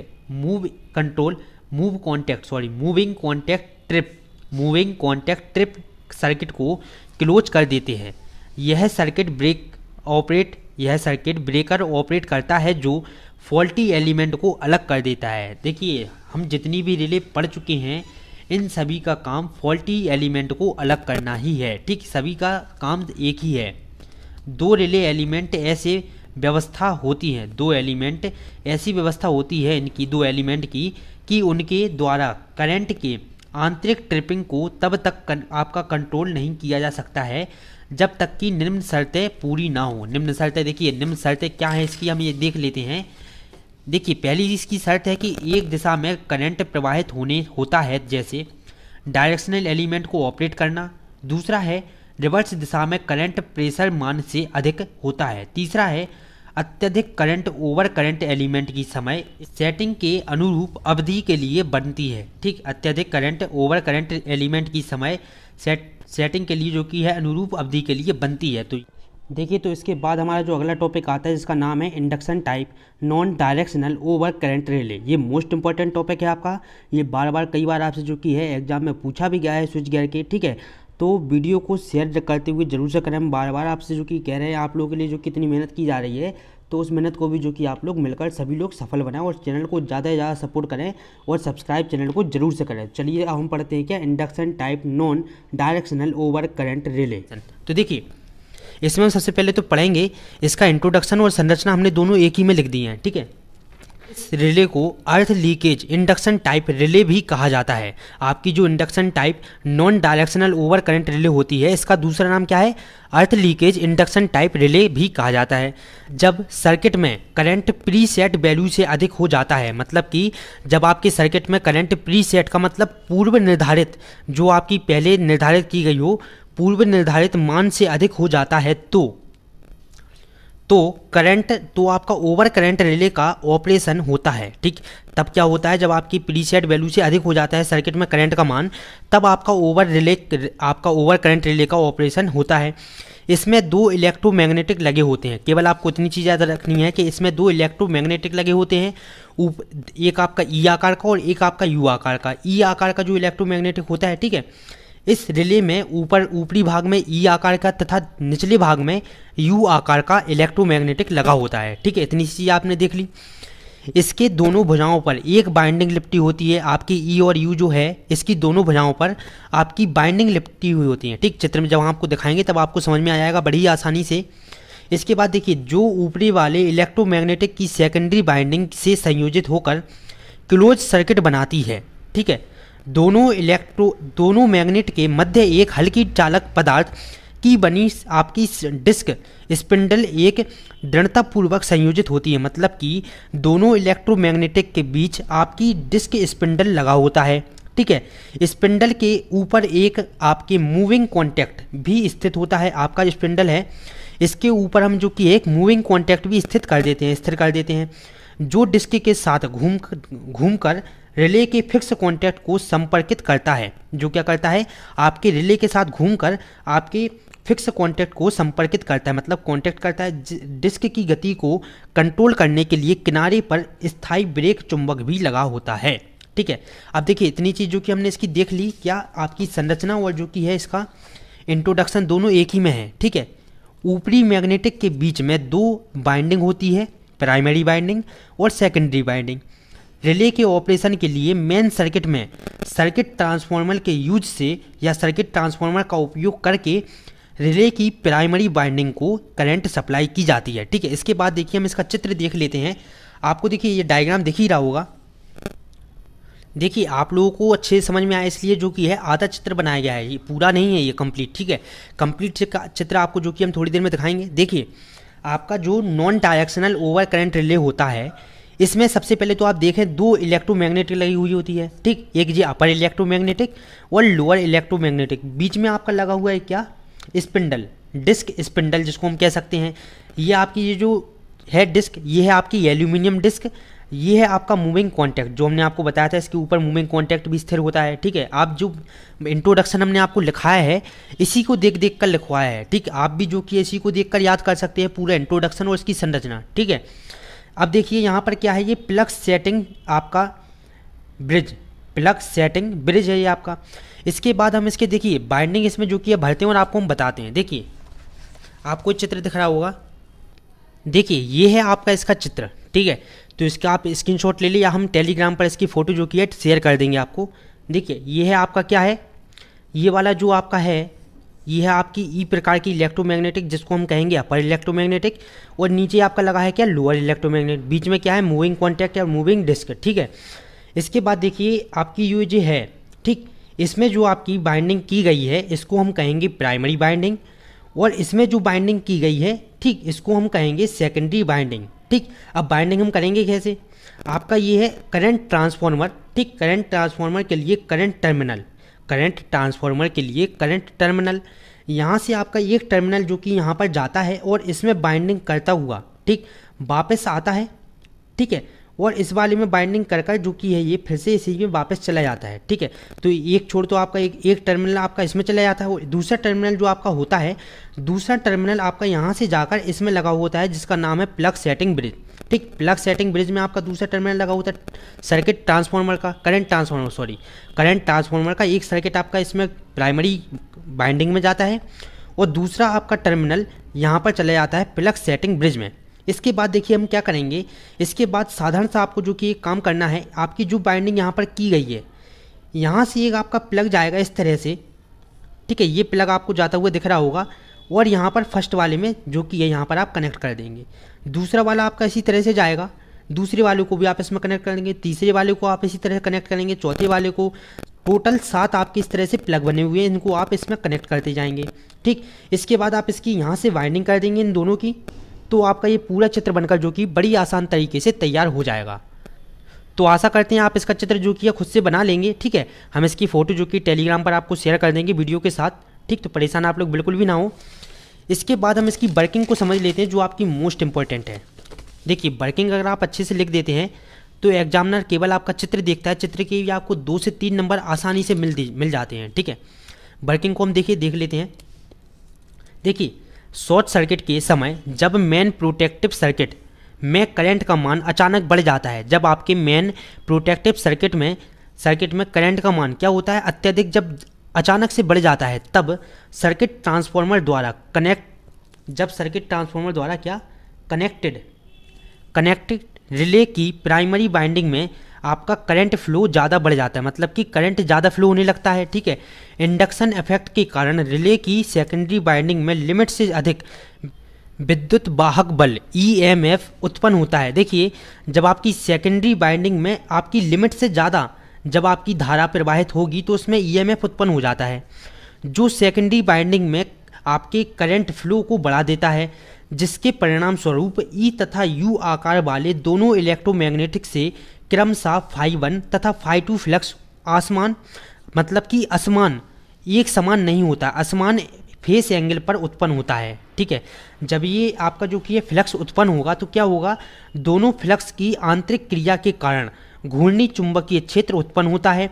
moving contact trip circuit को क्लोज कर देते हैं। यह सर्किट ब्रेकर ऑपरेट करता है जो फॉल्टी एलिमेंट को अलग कर देता है। देखिए हम जितनी भी रिले पढ़ चुके हैं इन सभी का काम फॉल्टी एलिमेंट को अलग करना ही है, ठीक, सभी का काम एक ही है। 2 रिले एलिमेंट ऐसी व्यवस्था होती है, 2 एलिमेंट ऐसी व्यवस्था होती है इनकी 2 एलिमेंट की कि उनके द्वारा करंट के आंतरिक ट्रिपिंग को तब तक आपका कंट्रोल नहीं किया जा सकता है जब तक कि निम्न शर्तें पूरी ना हो। निम्न शर्तें, देखिए निम्न शर्तें क्या है इसकी हम ये देख लेते हैं। देखिए पहली इसकी शर्त है कि एक दिशा में करंट प्रवाहित होता है, जैसे डायरेक्शनल एलिमेंट को ऑपरेट करना। दूसरा है रिवर्स दिशा में करंट प्रेशर मान से अधिक होता है। तीसरा है अत्यधिक करंट ओवर करंट एलिमेंट की समय सेटिंग के अनुरूप अवधि के लिए बनती है, ठीक, अत्यधिक करंट ओवर करंट एलिमेंट की समय सेटिंग के लिए जो कि है अनुरूप अवधि के लिए बनती है। तो देखिए, तो इसके बाद हमारा जो अगला टॉपिक आता है जिसका नाम है induction type non directional over current relay. ये मोस्ट इंपॉर्टेंट टॉपिक है आपका, ये कई बार आपसे जो कि है एग्जाम में पूछा भी गया है स्विच गियर के, ठीक है। तो वीडियो को शेयर करते हुए जरूर से करें। हम बार आपसे जो कि कह रहे हैं आप लोगों के लिए जो कितनी मेहनत की जा रही है, तो उस मेहनत को भी जो कि आप लोग मिलकर सभी लोग सफल बनाएं और चैनल को ज़्यादा से ज़्यादा सपोर्ट करें और सब्सक्राइब चैनल को जरूर से करें। चलिए अब हम पढ़ते हैं क्या induction type non directional over current relay. तो देखिए इसमें हम सबसे पहले तो पढ़ेंगे इसका इंट्रोडक्शन और संरचना हमने दोनों एक ही में लिख दी है, ठीक है। इस रिले को अर्थ लीकेज इंडक्शन टाइप रिले भी कहा जाता है। आपकी जो induction type non directional over current relay होती है इसका दूसरा नाम क्या है? अर्थ लीकेज इंडक्शन टाइप रिले भी कहा जाता है। जब सर्किट में करंट प्रीसेट वैल्यू से अधिक हो जाता है, मतलब कि जब आपके सर्किट में करंट प्रीसेट का मतलब पूर्व निर्धारित, जो आपकी पहले निर्धारित की गई हो, पूर्व निर्धारित मान से अधिक हो जाता है तो आपका ओवर करंट रिले का ऑपरेशन होता है, ठीक। तब क्या होता है? जब आपकी प्रीसेट वैल्यू से अधिक हो जाता है सर्किट में करंट का मान, तब आपका ओवर करंट रिले का ऑपरेशन होता है। इसमें 2 इलेक्ट्रोमैग्नेटिक लगे होते हैं। केवल आपको इतनी चीज़ याद रखनी है कि इसमें 2 इलेक्ट्रोमैग्नेटिक लगे होते हैं, एक आपका ई आकार का और एक आपका यू आकार का। ई आकार का जो इलेक्ट्रोमैग्नेटिक होता है, ठीक है, इस रिले में ऊपरी भाग में ई आकार का तथा निचले भाग में यू आकार का इलेक्ट्रोमैग्नेटिक लगा होता है, ठीक है। इतनी चीज़ आपने देख ली। इसके दोनों भुजाओं पर एक बाइंडिंग लिपटी होती है। आपकी ई और यू जो है इसकी दोनों भुजाओं पर आपकी बाइंडिंग लिपटी हुई होती है, ठीक। चित्र में जब हम आपको दिखाएंगे तब आपको समझ में आ जाएगा बड़ी आसानी से। इसके बाद देखिए जो ऊपरी वाले इलेक्ट्रोमैग्नेटिक की सेकेंडरी बाइंडिंग से संयोजित होकर क्लोज सर्किट बनाती है। ठीक है, दोनों मैग्नेट के मध्य एक हल्की चालक पदार्थ की बनी आपकी डिस्क स्पिंडल एक दृढ़तापूर्वक संयोजित होती है। मतलब कि दोनों इलेक्ट्रोमैग्नेटिक के बीच आपकी डिस्क स्पिंडल लगा होता है। ठीक है, स्पिंडल के ऊपर एक आपके मूविंग कॉन्टैक्ट भी स्थित होता है। आपका स्पिंडल है, इसके ऊपर हम जो कि एक मूविंग कॉन्टैक्ट भी स्थिर कर देते हैं जो डिस्क के साथ घूमकर रिले के फिक्स कॉन्टैक्ट को संपर्कित करता है। जो क्या करता है, आपके रिले के साथ घूमकर आपके फिक्स कॉन्टैक्ट को संपर्कित करता है, मतलब कॉन्टैक्ट करता है। डिस्क की गति को कंट्रोल करने के लिए किनारे पर स्थायी ब्रेक चुंबक भी लगा होता है। ठीक है, अब देखिए इतनी चीज़ जो कि हमने इसकी देख ली, क्या आपकी संरचना और जो कि है इसका इंट्रोडक्शन दोनों एक ही में है। ठीक है, ऊपरी मैग्नेटिक के बीच में दो बाइंडिंग होती है, प्राइमरी बाइंडिंग और सेकेंडरी बाइंडिंग। रिले के ऑपरेशन के लिए मेन सर्किट में सर्किट ट्रांसफार्मर के यूज से या सर्किट ट्रांसफार्मर का उपयोग करके रिले की प्राइमरी बाइंडिंग को करंट सप्लाई की जाती है। ठीक है, इसके बाद देखिए हम इसका चित्र देख लेते हैं। आपको देखिए ये डायग्राम दिख ही रहा होगा। देखिए आप लोगों को अच्छे समझ में आया इसलिए जो कि है आधा चित्र बनाया गया है, ये पूरा नहीं है, ये कंप्लीट। ठीक है, कंप्लीट चित्र आपको जो कि हम थोड़ी देर में दिखाएंगे। देखिए आपका जो non directional over current relay होता है, इसमें सबसे पहले तो आप देखें दो इलेक्ट्रोमैग्नेटिक लगी हुई होती है। ठीक, एक जी अपर इलेक्ट्रोमैग्नेटिक और लोअर इलेक्ट्रोमैग्नेटिक। बीच में आपका लगा हुआ है क्या, स्पिंडल, डिस्क स्पिंडल जिसको हम कह सकते हैं। ये आपकी ये जो है डिस्क, ये है आपकी एल्यूमिनियम डिस्क। ये है आपका मूविंग कॉन्टैक्ट जो हमने आपको बताया था, इसके ऊपर मूविंग कॉन्टैक्ट भी स्थिर होता है। ठीक है, आप जो इंट्रोडक्शन हमने आपको लिखाया है इसी को देख कर लिखवाया है। ठीक, आप भी जो कि इसी को देखकर याद कर सकते हैं पूरा इंट्रोडक्शन और इसकी संरचना। ठीक है, अब देखिए यहाँ पर क्या है, ये प्लग सेटिंग आपका ब्रिज, प्लग सेटिंग ब्रिज है ये आपका। इसके बाद हम इसके देखिए बाइंडिंग इसमें जो कि है भरते हैं और आपको हम बताते हैं। देखिए आपको चित्र दिख रहा होगा, देखिए ये है आपका इसका चित्र। ठीक है, तो इसका आप स्क्रीनशॉट ले लीजिए या हम टेलीग्राम पर इसकी फ़ोटो जो कि है शेयर कर देंगे आपको। देखिए ये है आपका क्या है, ये वाला जो आपका है ये है आपकी ई प्रकार की इलेक्ट्रोमैग्नेटिक जिसको हम कहेंगे अपर इलेक्ट्रोमैग्नेटिक, और नीचे आपका लगा है क्या, लोअर इलेक्ट्रोमैग्नेटिक। बीच में क्या है, मूविंग कॉन्टैक्ट या मूविंग डिस्क। ठीक है, इसके बाद देखिए आपकी ये जो है, ठीक, इसमें जो आपकी बाइंडिंग की गई है इसको हम कहेंगे प्राइमरी बाइंडिंग, और इसमें जो बाइंडिंग की गई है, ठीक, इसको हम कहेंगे सेकेंडरी बाइंडिंग। ठीक, अब बाइंडिंग हम करेंगे कैसे, आपका ये है करंट ट्रांसफार्मर। ठीक, करंट ट्रांसफार्मर के लिए करंट टर्मिनल, करंट ट्रांसफार्मर के लिए करंट टर्मिनल, यहाँ से आपका एक टर्मिनल जो कि यहाँ पर जाता है और इसमें बाइंडिंग करता हुआ, ठीक, वापस आता है। ठीक है, और इस वाले में बाइंडिंग कर कर जो कि है ये फिर से इसी में वापस चला जाता है। ठीक है, तो एक छोड़ तो आपका एक टर्मिनल आपका इसमें चला जाता है, और दूसरा टर्मिनल जो आपका होता है, दूसरा टर्मिनल आपका यहाँ से जाकर इसमें लगा होता है जिसका नाम है प्लग सेटिंग ब्रिज। ठीक, प्लग सेटिंग ब्रिज में आपका दूसरा टर्मिनल लगा होता है सर्किट ट्रांसफार्मर का, करंट ट्रांसफार्मर का एक सर्किट आपका इसमें प्राइमरी बाइंडिंग में जाता है, और दूसरा आपका टर्मिनल यहाँ पर चला जाता है प्लग सेटिंग ब्रिज में। इसके बाद देखिए हम क्या करेंगे, इसके बाद साधारण सा आपको जो कि एक काम करना है, आपकी जो बाइंडिंग यहाँ पर की गई है, यहाँ से एक आपका प्लग जाएगा इस तरह से। ठीक है, ये प्लग आपको जाता हुआ दिख रहा होगा, और यहाँ पर फर्स्ट वाले में जो कि है यहाँ पर आप कनेक्ट कर देंगे। दूसरा वाला आपका इसी तरह से जाएगा, दूसरे वाले को भी आप इसमें कनेक्ट कर देंगे, तीसरे वाले को आप इसी तरह कनेक्ट करेंगे, चौथे वाले को। टोटल 7 आपके इस तरह से प्लग बने हुए हैं, इनको आप इसमें कनेक्ट करते जाएंगे। ठीक, इसके बाद आप इसकी यहाँ से वाइंडिंग कर देंगे इन दोनों की, तो आपका ये पूरा चित्र बनकर जो कि बड़ी आसान तरीके से तैयार हो जाएगा। तो आशा करते हैं आप इसका चित्र जो कि खुद से बना लेंगे। ठीक है, हम इसकी फ़ोटो जो कि टेलीग्राम पर आपको शेयर कर देंगे वीडियो के साथ। ठीक, तो परेशान आप लोग बिल्कुल भी ना हो। इसके बाद हम इसकी वर्किंग को समझ लेते हैं जो आपकी मोस्ट इंपॉर्टेंट है। देखिए वर्किंग अगर आप अच्छे से लिख देते हैं तो एग्जामिनर केवल आपका चित्र देखता है, चित्र के भी आपको 2 से 3 नंबर आसानी से मिल जाते हैं। ठीक है, वर्किंग को हम देख लेते हैं। देखिए शॉर्ट सर्किट के समय जब मेन प्रोटेक्टिव सर्किट में करंट का मान अचानक बढ़ जाता है, जब आपके मेन प्रोटेक्टिव सर्किट में करंट का मान क्या होता है, अत्यधिक जब अचानक से बढ़ जाता है, तब सर्किट ट्रांसफार्मर द्वारा कनेक्टेड रिले की प्राइमरी बाइंडिंग में आपका करंट फ्लो ज़्यादा बढ़ जाता है, मतलब कि करंट ज़्यादा फ्लो होने लगता है। ठीक है, इंडक्शन इफेक्ट के कारण रिले की सेकेंडरी बाइंडिंग में लिमिट से अधिक विद्युत वाहक बल ईएमएफ उत्पन्न होता है। देखिए, जब आपकी सेकेंडरी वाइंडिंग में आपकी लिमिट से ज़्यादा जब आपकी धारा प्रवाहित होगी तो उसमें ईएमएफ उत्पन्न हो जाता है, जो सेकेंडरी वाइंडिंग में आपके करंट फ्लो को बढ़ा देता है, जिसके परिणाम स्वरूप ई तथा यू आकार वाले दोनों इलेक्ट्रोमैग्नेटिक से क्रमशः φ1 तथा φ2 फ्लक्स आसमान मतलब कि असमान एक समान नहीं होता, असमान फेस एंगल पर उत्पन्न होता है। ठीक है, जब ये आपका जो कि ये फ्लक्स उत्पन्न होगा तो क्या होगा, दोनों फ्लक्स की आंतरिक क्रिया के कारण घूर्णी चुंबकीय क्षेत्र उत्पन्न होता है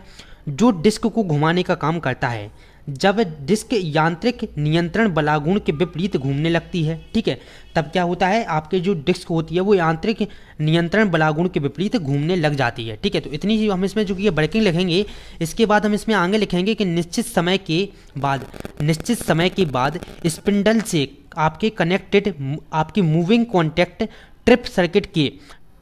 जो डिस्क को घुमाने का काम करता है। जब डिस्क यांत्रिक नियंत्रण बलागुण के विपरीत घूमने लगती है, ठीक है, तब क्या होता है, आपके जो डिस्क होती है वो यांत्रिक नियंत्रण बलागुण के विपरीत घूमने लग जाती है। ठीक है, तो इतनी चीज हम इसमें जो कि वर्किंग लिखेंगे। इसके बाद हम इसमें आगे लिखेंगे कि निश्चित समय के बाद स्पिंडल से आपके कनेक्टेड आपकी मूविंग कॉन्टैक्ट ट्रिप सर्किट के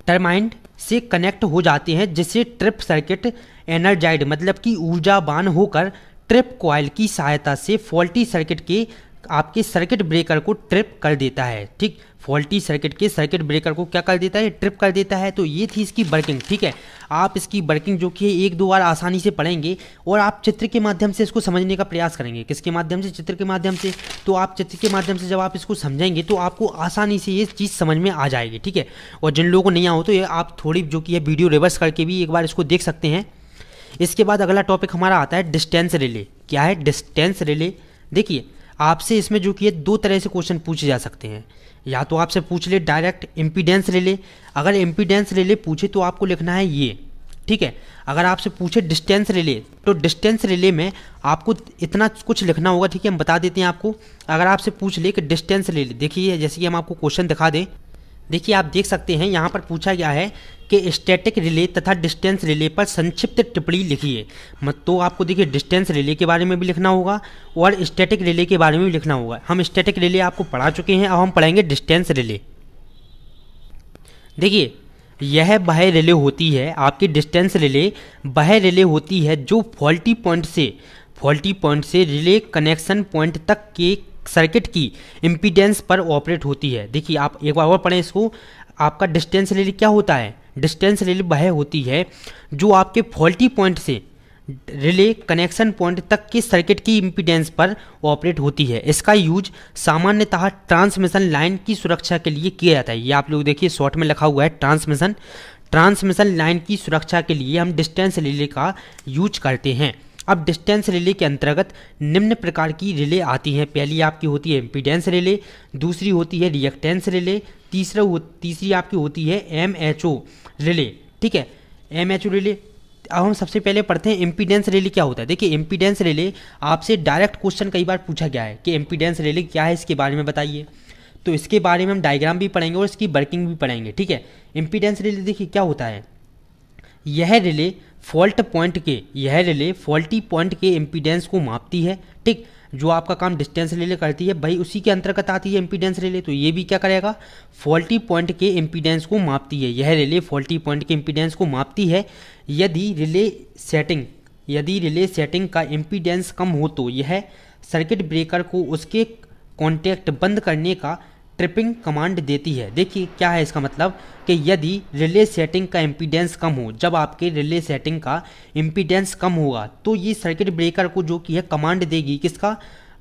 टर्माइंड से कनेक्ट हो जाते हैं, जिससे ट्रिप सर्किट एनर्जाइड मतलब कि ऊर्जावान होकर ट्रिप कॉइल की सहायता से फॉल्टी सर्किट के आपके सर्किट ब्रेकर को ट्रिप कर देता है। ठीक, फॉल्टी सर्किट के सर्किट ब्रेकर को क्या कर देता है, ट्रिप कर देता है। तो ये थी इसकी वर्किंग। ठीक है, आप इसकी वर्किंग जो कि एक दो बार आसानी से पढ़ेंगे और आप चित्र के माध्यम से इसको समझने का प्रयास करेंगे। किसके माध्यम से, चित्र के माध्यम से। तो आप चित्र के माध्यम से जब आप इसको समझेंगे तो आपको आसानी से ये चीज़ समझ में आ जाएगी। ठीक है, और जिन लोगों को नहीं आओ तो ये आप थोड़ी जो कि है वीडियो रिवर्स करके भी एक बार इसको देख सकते हैं। इसके बाद अगला टॉपिक हमारा आता है डिस्टेंस रिले। क्या है डिस्टेंस रिले? देखिए, आपसे इसमें जो कि है दो तरह से क्वेश्चन पूछे जा सकते हैं। या तो आपसे पूछ ले डायरेक्ट इम्पीडेंस रिले। अगर इम्पीडेंस रिले पूछे तो आपको लिखना है ये। ठीक है, अगर आपसे पूछे डिस्टेंस रिले तो डिस्टेंस रिले में आपको इतना कुछ लिखना होगा। ठीक है, हम बता देते हैं आपको। अगर आपसे पूछ ले कि डिस्टेंस रिले, देखिए जैसे कि हम आपको क्वेश्चन दिखा दें। देखिए, आप देख सकते हैं यहाँ पर पूछा गया है कि स्टैटिक रिले तथा डिस्टेंस रिले पर संक्षिप्त टिप्पणी लिखिए। तो आपको देखिए डिस्टेंस रिले के बारे में भी लिखना होगा और स्टैटिक रिले के बारे में भी लिखना होगा। हम स्टैटिक रिले आपको पढ़ा चुके हैं, अब हम पढ़ेंगे डिस्टेंस रिले। देखिए, यह वह रिले होती है, आपकी डिस्टेंस रिले वह रिले होती है जो फॉल्टी पॉइंट से रिले कनेक्शन पॉइंट तक के सर्किट की इम्पीडेंस पर ऑपरेट होती है। देखिए, आप एक बार और पढ़ें इसको। आपका डिस्टेंस रिले क्या होता है, डिस्टेंस रिले वह होती है जो आपके फॉल्टी पॉइंट से रिले कनेक्शन पॉइंट तक के सर्किट की इम्पीडेंस पर ऑपरेट होती है। इसका यूज सामान्यतः ट्रांसमिशन लाइन की सुरक्षा के लिए किया जाता है। ये आप लोग देखिए शॉर्ट में लिखा हुआ है ट्रांसमिशन लाइन की सुरक्षा के लिए हम डिस्टेंस रिले का यूज करते हैं। अब डिस्टेंस रिले के अंतर्गत निम्न प्रकार की रिले आती हैं। पहली आपकी होती है इम्पीडेंस रिले, दूसरी होती है रिएक्टेंस रिले, तीसरी आपकी होती है एमएचओ रिले। ठीक है, एमएचओ रिले। अब हम सबसे पहले पढ़ते हैं इम्पीडेंस रिले क्या होता है। देखिए, इम्पीडेंस रिले आपसे डायरेक्ट क्वेश्चन कई बार पूछा गया है कि इम्पीडेंस रिले क्या है, इसके बारे में बताइए। तो इसके बारे में हम डायग्राम भी पढ़ेंगे और इसकी वर्किंग भी पढ़ेंगे। ठीक है, इम्पीडेंस रिले देखिए क्या होता है। यह रिले फॉल्टी पॉइंट के इम्पीडेंस को मापती है। ठीक, जो आपका काम डिस्टेंस रिले करती है भाई उसी के अंतर्गत आती है इम्पीडेंस रिले। तो ये भी क्या करेगा, फॉल्टी पॉइंट के इम्पीडेंस को मापती है। यह रिले फॉल्टी पॉइंट के इम्पीडेंस को मापती है। यदि रिले सेटिंग का इम्पीडेंस कम हो तो यह सर्किट ब्रेकर को उसके कॉन्टैक्ट बंद करने का ट्रिपिंग कमांड देती है। देखिए क्या है इसका मतलब कि यदि रिले सेटिंग का इम्पीडेंस कम हो, जब आपके रिले सेटिंग का इम्पीडेंस कम होगा तो ये सर्किट ब्रेकर को जो कि है कमांड देगी किसका,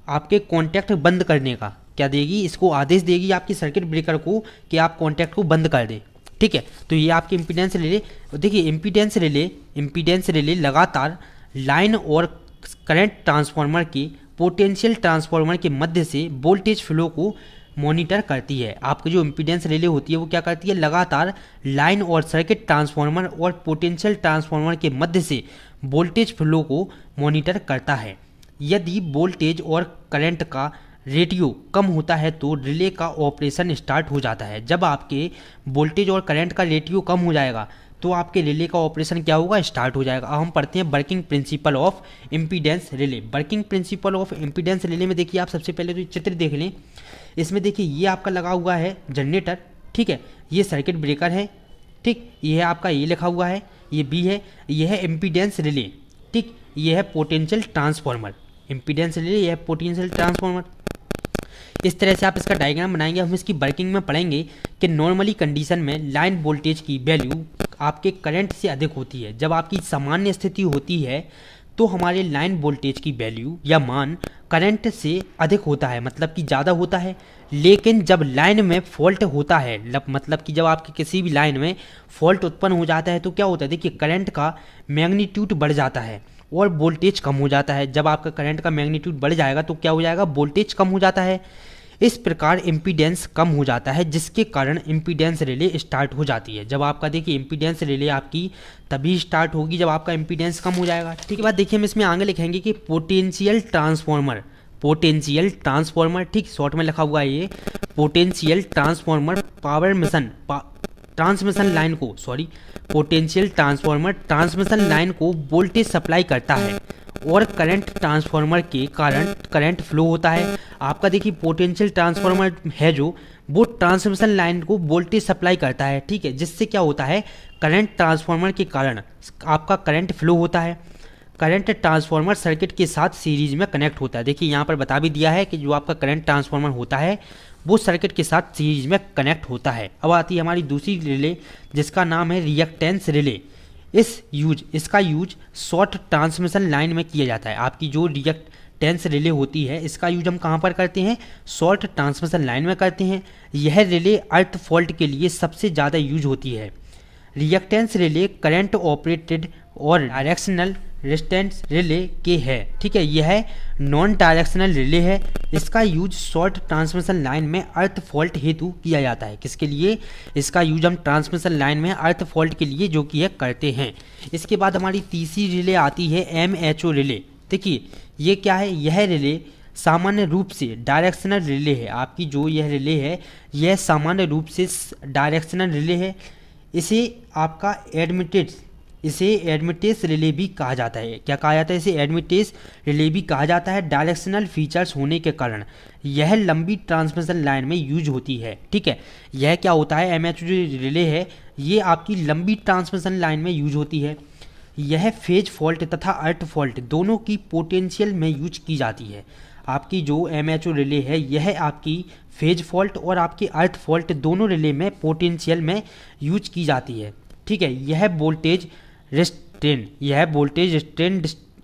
आपके कॉन्टैक्ट बंद करने का। क्या देगी, इसको आदेश देगी आपकी सर्किट ब्रेकर को कि आप कॉन्टैक्ट को बंद कर दें। ठीक है, तो ये आपके इम्पीडेंस रिले। देखिए, इम्पीडेंस रिले लगातार लाइन और करंट ट्रांसफार्मर के पोटेंशियल ट्रांसफार्मर के मध्य से वोल्टेज फ्लो को मॉनिटर करती है। आपकी जो इम्पीडेंस रिले होती है वो क्या करती है, लगातार लाइन और सर्किट ट्रांसफार्मर और पोटेंशियल ट्रांसफार्मर के मध्य से वोल्टेज फ्लो को मॉनिटर करता है। यदि वोल्टेज और करंट का रेटियो कम होता है तो रिले का ऑपरेशन स्टार्ट हो जाता है। जब आपके वोल्टेज और करंट का रेटियो कम हो जाएगा तो आपके रिले का ऑपरेशन क्या होगा, स्टार्ट हो जाएगा। अब हम पढ़ते हैं working principle of impedance relay. Working principle of impedance relay में देखिए, आप सबसे पहले तो चित्र देख लें। इसमें देखिए ये आपका लगा हुआ है जनरेटर। ठीक है, ये सर्किट ब्रेकर है। ठीक, ये है आपका ये लिखा हुआ है, ये बी है, ये है इम्पीडेंस रिले। ठीक, ये है पोटेंशियल ट्रांसफार्मर। इम्पीडेंस रिले, ये है पोटेंशियल ट्रांसफार्मर। इस तरह से आप इसका डायग्राम बनाएंगे। हम इसकी वर्किंग में पढ़ेंगे कि नॉर्मली कंडीशन में लाइन वोल्टेज की वैल्यू आपके करंट से अधिक होती है। जब आपकी सामान्य स्थिति होती है तो हमारे लाइन वोल्टेज की वैल्यू या मान करंट से अधिक होता है, मतलब कि ज़्यादा होता है। लेकिन जब लाइन में फॉल्ट होता है, मतलब कि जब आपकी किसी भी लाइन में फॉल्ट उत्पन्न हो जाता है तो क्या होता है, देखिए करंट का मैग्नीट्यूड बढ़ जाता है और वोल्टेज कम हो जाता है। जब आपका करंट का मैग्नीट्यूड बढ़ जाएगा तो क्या हो जाएगा, वोल्टेज कम हो जाता है। इस प्रकार इम्पीडेंस कम हो जाता है, जिसके कारण इम्पीडेंस रिले स्टार्ट हो जाती है। जब आपका देखिए इम्पीडेंस रिले आपकी तभी स्टार्ट होगी जब आपका इम्पीडेंस कम हो जाएगा। ठीक है बात, देखिए हम इसमें आगे लिखेंगे कि पोटेंशियल ट्रांसफार्मर, ठीक शॉर्ट में लिखा हुआ है ये potential transformer potential transformer transmission line को वोल्टेज सप्लाई करता है और करंट ट्रांसफार्मर के कारण करंट फ्लो होता है। आपका देखिए पोटेंशियल ट्रांसफार्मर है जो वो ट्रांसमिशन लाइन को वोल्टेज सप्लाई करता है, ठीक है, जिससे क्या होता है, करंट ट्रांसफार्मर के कारण आपका करंट फ्लो होता है। करंट ट्रांसफार्मर सर्किट के साथ सीरीज में कनेक्ट होता है। देखिए यहाँ पर बता भी दिया है कि जो आपका करंट ट्रांसफार्मर होता है वो सर्किट के साथ सीरीज में कनेक्ट होता है। अब आती है हमारी दूसरी रिले जिसका नाम है रिएक्टेंस रिले। इसका यूज शॉर्ट ट्रांसमिशन लाइन में किया जाता है। आपकी जो रिएक्टेंस रिले होती है इसका यूज हम कहाँ पर करते हैं, शॉर्ट ट्रांसमिशन लाइन में करते हैं। यह रिले अर्थ फॉल्ट के लिए सबसे ज़्यादा यूज होती है। रिएक्टेंस रिले करंट ऑपरेटेड और डायरेक्शनल रेजिस्टेंस रिले के है, ठीक है, यह नॉन डायरेक्शनल रिले है। इसका यूज शॉर्ट ट्रांसमिशन लाइन में अर्थ फॉल्ट हेतु किया जाता है। किसके लिए, इसका यूज हम ट्रांसमिशन लाइन में अर्थ फॉल्ट के लिए जो कि है करते हैं। इसके बाद हमारी तीसरी रिले आती है MHO रिले। देखिए ये क्या है, यह रिले सामान्य रूप से डायरेक्शनल रिले है। आपकी जो यह रिले है यह सामान्य रूप से डायरेक्शनल रिले है। इसे आपका एडमिटेंस रिले भी कहा जाता है। क्या कहा जाता है, इसे एडमिटेंस रिले भी कहा जाता है। डायरेक्शनल फीचर्स होने के कारण यह लंबी ट्रांसमिशन लाइन में यूज होती है, ठीक है। यह क्या होता है, MHO जो रिले है ये आपकी लंबी ट्रांसमिशन लाइन में यूज होती है। यह फेज फॉल्ट तथा अर्थ फॉल्ट दोनों की पोटेंशियल में यूज की जाती है। आपकी जो MHO रिले है यह आपकी फेज फॉल्ट और आपकी अर्थ फॉल्ट दोनों रिले में पोटेंशियल में यूज की जाती है, ठीक है। यह वोल्टेज रिस्ट्रेन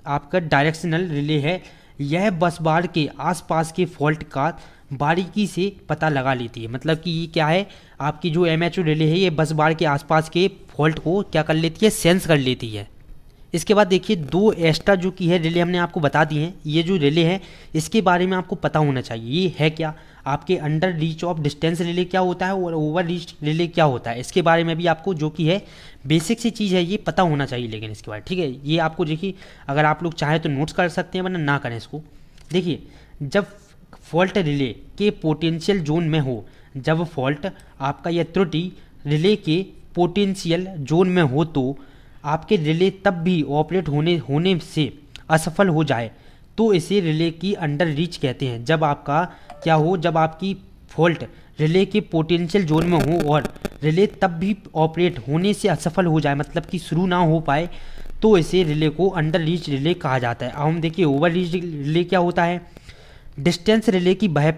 आपका डायरेक्शनल रिले है। यह बस बार के आसपास के फॉल्ट का बारीकी से पता लगा लेती है। मतलब कि ये क्या है, आपकी जो MHO रिले है ये बस बार के आसपास के फॉल्ट को क्या कर लेती है, सेंस कर लेती है। इसके बाद देखिए दो एक्स्ट्रा जो की है रिले हमने आपको बता दी हैं। ये जो रिले है इसके बारे में आपको पता होना चाहिए। ये है क्या, आपके under reach of distance relay क्या होता है और ओवर रीच रिले क्या होता है, इसके बारे में भी आपको जो कि है बेसिक सी चीज़ है ये पता होना चाहिए। लेकिन इसके बाद ठीक है, ये आपको देखिए अगर आप लोग चाहें तो नोट्स कर सकते हैं वरना ना करें इसको। देखिए जब फॉल्ट रिले के पोटेंशियल जोन में हो, जब फॉल्ट आपका यह त्रुटि रिले के पोटेंशियल जोन में हो तो आपके रिले तब भी ऑपरेट होने से असफल हो जाए तो इसे रिले की अंडर रीच कहते हैं। जब आपका क्या हो, जब आपकी फॉल्ट रिले के पोटेंशियल जोन में हो और रिले तब भी ऑपरेट होने से असफल हो जाए, मतलब कि शुरू ना हो पाए, तो इसे रिले को अंडर रीच रिले कहा जाता है। अब हम देखिए ओवर रीच रिले क्या होता है। डिस्टेंस रिले की वह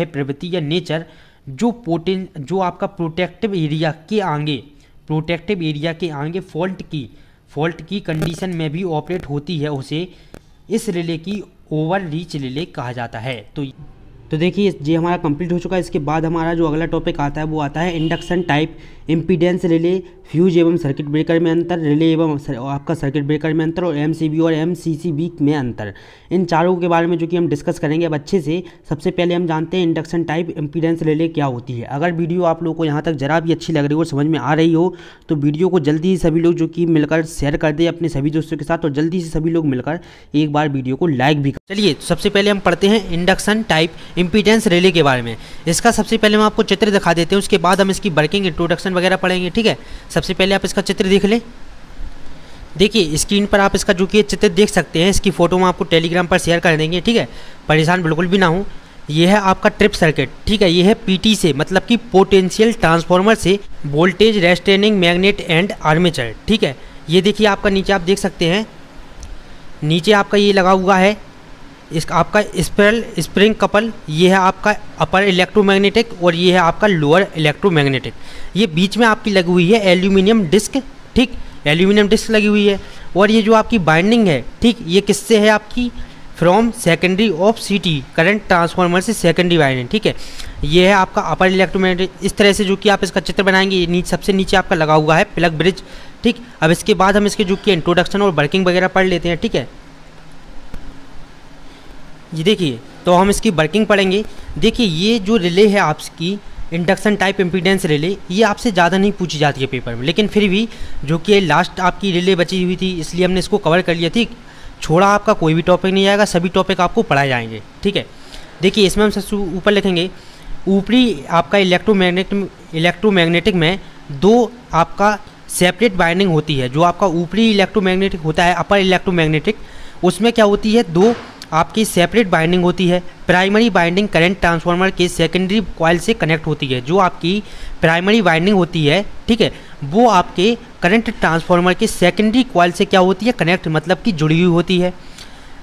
प्रवृत्ति या नेचर जो आपका प्रोटेक्टिव एरिया के आगे फॉल्ट की कंडीशन में भी ऑपरेट होती है, उसे इस रिले की ओवर रीच रिले कहा जाता है। तो देखिए ये हमारा कंप्लीट हो चुका है। इसके बाद हमारा जो अगला टॉपिक आता है वो आता है induction type, impedance relay, fuse एवं सर्किट ब्रेकर में अंतर, रिले एवं आपका सर्किट ब्रेकर में अंतर और MCB और MCCB में अंतर। इन चारों के बारे में जो कि हम डिस्कस करेंगे अब अच्छे से। सबसे पहले हम जानते हैं इंडक्शन टाइप इम्पीडेंस रिले क्या होती है। अगर वीडियो आप लोगों को यहाँ तक जरा भी अच्छी लग रही हो और समझ में आ रही हो तो वीडियो को जल्दी ही सभी लोग जो कि मिलकर शेयर कर दें अपने सभी दोस्तों के साथ और जल्दी से सभी लोग मिलकर एक बार वीडियो को लाइक भी कर। चलिए सबसे पहले हम पढ़ते हैं इंडक्शन टाइप इम्पीडेंस रिले के बारे में। इसका सबसे पहले हम आपको चित्र दिखा देते हैं, उसके बाद हम इसकी वर्किंग इंट्रोडक्शन वगैरह पढ़ेंगे, ठीक है। सबसे पहले आप इसका चित्र देख लें। देखिए स्क्रीन पर आप इसका जो कि चित्र देख सकते हैं, इसकी फोटो हम आपको टेलीग्राम पर शेयर कर देंगे, ठीक है, परेशान बिल्कुल भी ना हो। ये है आपका ट्रिप सर्किट, ठीक है। ये है PT से, मतलब कि पोटेंशियल ट्रांसफार्मर से voltage restraining magnet and armature, ठीक है। ये देखिए आपका नीचे आप देख सकते हैं, नीचे आपका ये लगा हुआ है इस आपका स्प्रिंग कपल, ये है आपका अपर इलेक्ट्रोमैग्नेटिक और ये है आपका लोअर इलेक्ट्रोमैग्नेटिक। ये बीच में आपकी लगी हुई है एल्यूमिनियम डिस्क, ठीक, एल्यूमिनियम डिस्क लगी हुई है। और ये जो आपकी बाइंडिंग है, ठीक, ये किससे है आपकी, फ्रॉम सेकेंडरी ऑफ सीटी, करंट ट्रांसफार्मर से सेकेंडरी बाइंडिंग, ठीक है। ये है आपका अपर इलेक्ट्रोमैग्नेटिक। इस तरह से जो कि आप इसका चित्र बनाएंगे, ये सबसे नीचे आपका लगा हुआ है प्लग ब्रिज, ठीक। अब इसके बाद हम इसके जो कि इंट्रोडक्शन और वर्किंग वगैरह पढ़ लेते हैं, ठीक है। ये देखिए, तो हम इसकी वर्किंग पढ़ेंगे। देखिए, ये जो रिले है आपकी इंडक्शन टाइप इम्पीडेंस रिले, ये आपसे ज़्यादा नहीं पूछी जाती है पेपर में, लेकिन फिर भी जो कि लास्ट आपकी रिले बची हुई थी, इसलिए हमने इसको कवर कर लिया, ठीक। छोड़ा आपका कोई भी टॉपिक नहीं आएगा, सभी टॉपिक आपको पढ़ाए जाएंगे, ठीक है। देखिए, इसमें हम सबसे ऊपर लिखेंगे ऊपरी आपका इलेक्ट्रोमैग्नेटिक में दो आपका सेपरेट बाइंडिंग होती है। जो आपका ऊपरी इलेक्ट्रोमैग्नेटिक होता है, अपर इलेक्ट्रोमैग्नेटिक, उसमें क्या होती है, दो आपकी सेपरेट बाइंडिंग होती है। प्राइमरी बाइंडिंग करंट ट्रांसफार्मर के सेकेंडरी कॉइल से कनेक्ट होती है। जो आपकी प्राइमरी बाइंडिंग होती है, ठीक है, वो आपके करंट ट्रांसफार्मर के सेकेंडरी कॉइल से क्या होती है, कनेक्ट, मतलब कि जुड़ी हुई होती है।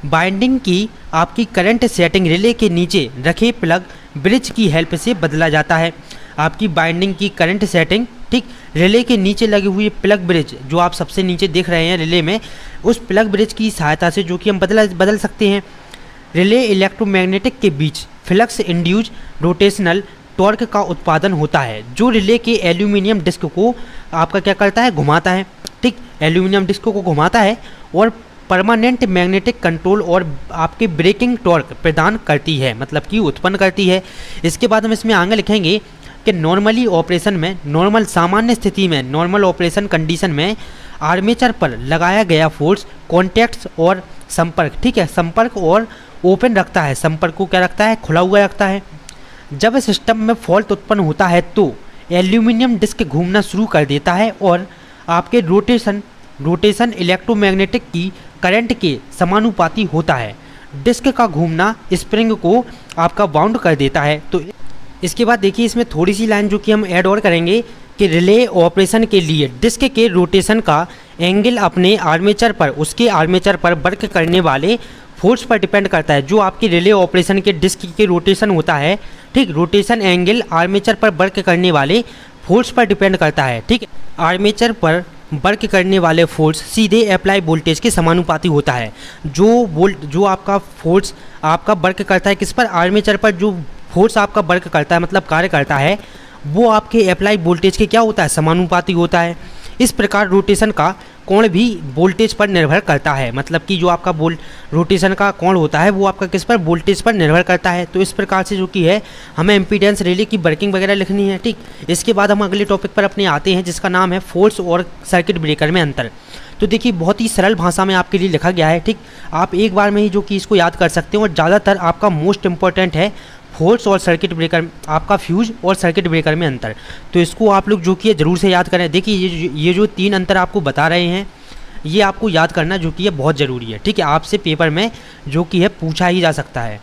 बाइंडिंग की आपकी करंट सेटिंग रिले के नीचे रखे प्लग ब्रिज की हेल्प से बदला जाता है। आपकी बाइंडिंग की करंट सेटिंग, ठीक, रिले के नीचे लगी हुई प्लग ब्रिज, जो आप सबसे नीचे देख रहे हैं रिले में, उस प्लग ब्रिज की सहायता से जो कि हम बदल सकते हैं। रिले इलेक्ट्रोमैग्नेटिक के बीच फ्लक्स इंड्यूज रोटेशनल टॉर्क का उत्पादन होता है, जो रिले के एल्यूमिनियम डिस्क को आपका क्या करता है, घुमाता है, ठीक, एल्यूमिनियम डिस्क को घुमाता है और परमानेंट मैग्नेटिक कंट्रोल और आपके ब्रेकिंग टॉर्क प्रदान करती है, मतलब कि उत्पन्न करती है। इसके बाद हम इसमें आगे लिखेंगे कि नॉर्मली ऑपरेशन में, नॉर्मल सामान्य स्थिति में, नॉर्मल ऑपरेशन कंडीशन में आर्मेचर पर लगाया गया फोर्स कॉन्टैक्ट्स और संपर्क, ठीक है, संपर्क और ओपन रखता है, संपर्क को क्या रखता है, खुला हुआ रखता है। जब सिस्टम में फॉल्ट उत्पन्न होता है तो एल्यूमिनियम डिस्क घूमना शुरू कर देता है और आपके रोटेशन इलेक्ट्रोमैग्नेटिक की करंट के समानुपाती होता है। डिस्क का घूमना स्प्रिंग को आपका बाउंड कर देता है। तो इसके बाद देखिए, इसमें थोड़ी सी लाइन जो कि हम ऐड और करेंगे कि रिले ऑपरेशन के लिए डिस्क के रोटेशन का एंगल अपने आर्मेचर पर, उसके आर्मेचर पर वर्क करने वाले फोर्स पर डिपेंड करता है। जो आपकी रिले ऑपरेशन के डिस्क के रोटेशन होता है, ठीक, रोटेशन एंगल आर्मेचर पर वर्क करने वाले फोर्स पर डिपेंड करता है, ठीक। आर्मेचर पर वर्क करने वाले फोर्स सीधे अप्लाई वोल्टेज के समानुपाती होता है। जो आपका फोर्स आपका वर्क करता है किस पर, आर्मेचर पर, जो फोर्स आपका वर्क करता है, मतलब कार्य करता है, वो आपके अप्लाई वोल्टेज के क्या होता है, समानुपाती होता है। इस प्रकार रोटेशन का कोण भी वोल्टेज पर निर्भर करता है, मतलब कि जो आपका रोटेशन का कोण होता है वो आपका किस पर, वोल्टेज पर निर्भर करता है। तो इस प्रकार से जो कि है हमें इम्पीडेंस रिले की वर्किंग वगैरह लिखनी है, ठीक। इसके बाद हम अगले टॉपिक पर अपने आते हैं, जिसका नाम है फोर्स और सर्किट ब्रेकर में अंतर। तो देखिए, बहुत ही सरल भाषा में आपके लिए लिखा गया है, ठीक। आप एक बार में ही जो कि इसको याद कर सकते हैं और ज़्यादातर आपका मोस्ट इंपॉर्टेंट है फोर्स और सर्किट ब्रेकर, आपका फ्यूज और सर्किट ब्रेकर में अंतर। तो इसको आप लोग जो कि ज़रूर से याद करें। देखिए, ये जो तीन अंतर आपको बता रहे हैं, ये आपको याद करना जो कि ये बहुत ज़रूरी है, ठीक है। आपसे पेपर में जो कि है पूछा ही जा सकता है।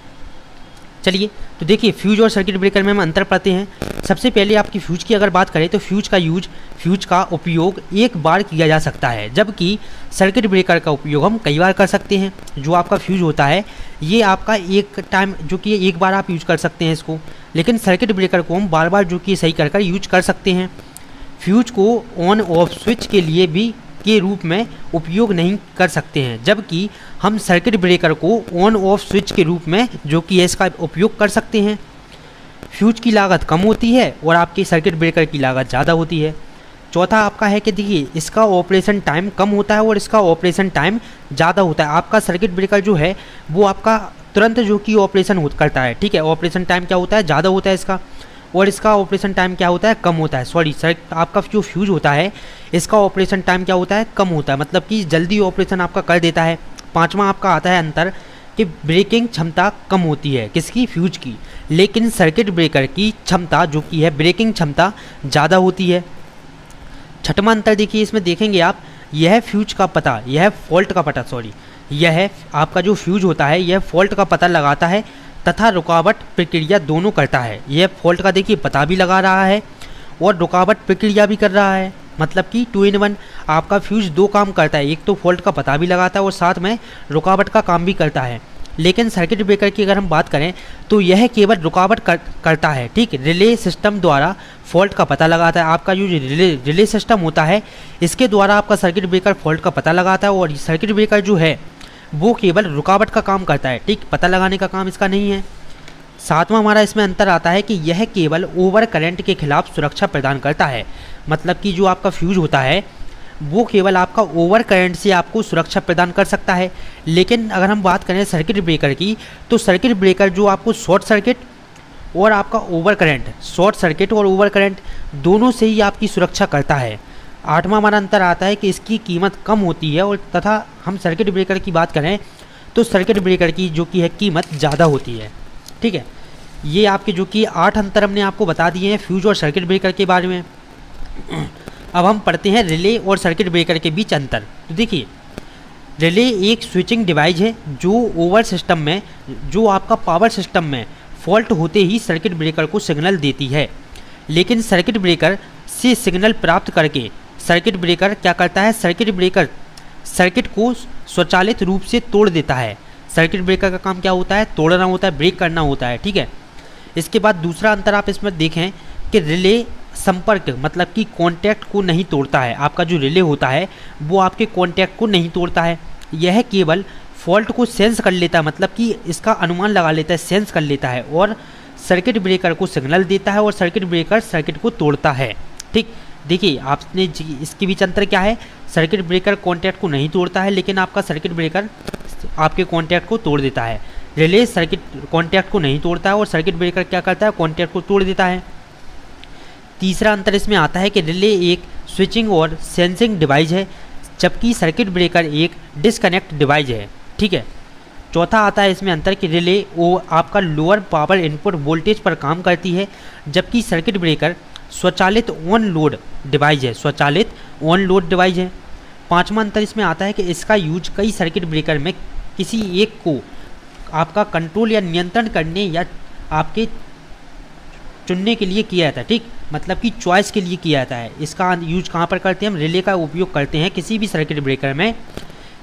चलिए, तो देखिए, फ्यूज और सर्किट ब्रेकर में हम अंतर पढ़ते हैं। सबसे पहले आपकी फ्यूज की अगर बात करें तो फ्यूज का उपयोग एक बार किया जा सकता है, जबकि सर्किट ब्रेकर का उपयोग हम कई बार कर सकते हैं। जो आपका फ्यूज होता है, ये आपका एक टाइम जो कि एक बार आप यूज कर सकते हैं इसको, लेकिन सर्किट ब्रेकर को हम बार बार जो कि सही कर यूज कर सकते हैं। फ्यूज को ऑन ऑफ स्विच के लिए भी के रूप में उपयोग नहीं कर सकते हैं, जबकि हम सर्किट ब्रेकर को ऑन ऑफ स्विच के रूप में जो कि इसका उपयोग कर सकते हैं। फ्यूज की लागत कम होती है और आपकी सर्किट ब्रेकर की लागत ज़्यादा होती है। चौथा आपका है कि देखिए, इसका ऑपरेशन टाइम कम होता है और इसका ऑपरेशन टाइम ज़्यादा होता है। आपका सर्किट ब्रेकर जो है वो आपका तुरंत जो कि ऑपरेशन करता है, ठीक है। ऑपरेशन टाइम क्या होता है, ज़्यादा होता है इसका, और इसका ऑपरेशन टाइम क्या होता है, कम होता है। सॉरी सर, आपका जो फ्यूज होता है इसका ऑपरेशन टाइम क्या होता है, कम होता है, मतलब कि जल्दी ऑपरेशन आपका कर देता है। पांचवा आपका आता है अंतर कि ब्रेकिंग क्षमता कम होती है, किसकी, फ्यूज की, लेकिन सर्किट ब्रेकर की क्षमता जो कि है ब्रेकिंग क्षमता ज़्यादा होती है। छठवां अंतर देखिए, इसमें देखेंगे आप, यह फ्यूज का पता, यह फॉल्ट का पता, सॉरी, यह आपका जो फ्यूज होता है यह फॉल्ट का पता लगाता है तथा रुकावट प्रक्रिया दोनों करता है। यह फॉल्ट का देखिए पता भी लगा रहा है और रुकावट प्रक्रिया भी कर रहा है, मतलब कि 2 in 1 आपका फ्यूज दो काम करता है। एक तो फॉल्ट का पता भी लगाता है और साथ में रुकावट का काम भी करता है। लेकिन सर्किट ब्रेकर की अगर हम बात करें तो यह केवल रुकावट करता है, ठीक। रिले सिस्टम द्वारा फॉल्ट का पता लगाता है। आपका जो रिले सिस्टम होता है इसके द्वारा आपका सर्किट ब्रेकर फॉल्ट का पता लगाता है, और सर्किट ब्रेकर जो है वो केवल रुकावट का काम करता है, ठीक, पता लगाने का काम इसका नहीं है। सातवां हमारा इसमें अंतर आता है कि यह केवल ओवर करंट के खिलाफ सुरक्षा प्रदान करता है। मतलब कि जो आपका फ्यूज होता है वो केवल आपका ओवर करंट से आपको सुरक्षा प्रदान कर सकता है। लेकिन अगर हम बात करें सर्किट ब्रेकर की, तो सर्किट ब्रेकर जो आपको शॉर्ट सर्किट और आपका ओवर करंट, शॉर्ट सर्किट और ओवर करंट दोनों से ही आपकी सुरक्षा करता है। आठवां हमारा अंतर आता है कि इसकी कीमत कम होती है, और तथा हम सर्किट ब्रेकर की बात करें तो सर्किट ब्रेकर की जो कि है कीमत ज़्यादा होती है, ठीक है। ये आपके जो कि 8 अंतर हमने आपको बता दिए हैं फ्यूज और सर्किट ब्रेकर के बारे में। अब हम पढ़ते हैं रिले और सर्किट ब्रेकर के बीच अंतर। तो देखिए, रिले एक स्विचिंग डिवाइस है जो ओवर सिस्टम में, जो आपका पावर सिस्टम में फॉल्ट होते ही सर्किट ब्रेकर को सिग्नल देती है। लेकिन सर्किट ब्रेकर से सिग्नल प्राप्त करके सर्किट ब्रेकर क्या करता है, सर्किट ब्रेकर सर्किट को स्वचालित रूप से तोड़ देता है। सर्किट ब्रेकर का काम क्या होता है, तोड़ना होता है, ब्रेक करना होता है, ठीक है। इसके बाद दूसरा अंतर आप इसमें देखें कि रिले संपर्क मतलब कि कॉन्टैक्ट को नहीं तोड़ता है। आपका जो रिले होता है वो आपके कॉन्टैक्ट को नहीं तोड़ता है, यह केवल फॉल्ट को सेंस कर लेता है, मतलब कि इसका अनुमान लगा लेता है, सेंस कर लेता है, और सर्किट ब्रेकर को सिग्नल देता है, और सर्किट ब्रेकर सर्किट को तोड़ता है, ठीक। देखिए आपने इसके बीच अंतर क्या है, सर्किट ब्रेकर कॉन्टैक्ट को नहीं तोड़ता है, लेकिन आपका सर्किट ब्रेकर आपके कॉन्टैक्ट को तोड़ देता है। रिले सर्किट कॉन्टैक्ट को नहीं तोड़ता है, और सर्किट ब्रेकर क्या करता है, कॉन्टैक्ट को तोड़ देता है। तीसरा अंतर इसमें आता है कि रिले एक स्विचिंग और सेंसिंग डिवाइस है, जबकि सर्किट ब्रेकर एक डिस्कनेक्ट डिवाइस है, ठीक है। चौथा आता है इसमें अंतर कि रिले वो आपका लोअर पावर इनपुट वोल्टेज पर काम करती है, जबकि सर्किट ब्रेकर स्वचालित ऑन लोड डिवाइस है, स्वचालित ऑन लोड डिवाइस है। पांचवा अंतर इसमें आता है कि इसका यूज कई सर्किट ब्रेकर में किसी एक को आपका कंट्रोल या नियंत्रण करने या आपके चुनने के लिए किया जाता है, ठीक, मतलब कि चॉइस के लिए किया जाता है। इसका यूज कहाँ पर करते हैं, हम रिले का उपयोग करते हैं किसी भी सर्किट ब्रेकर में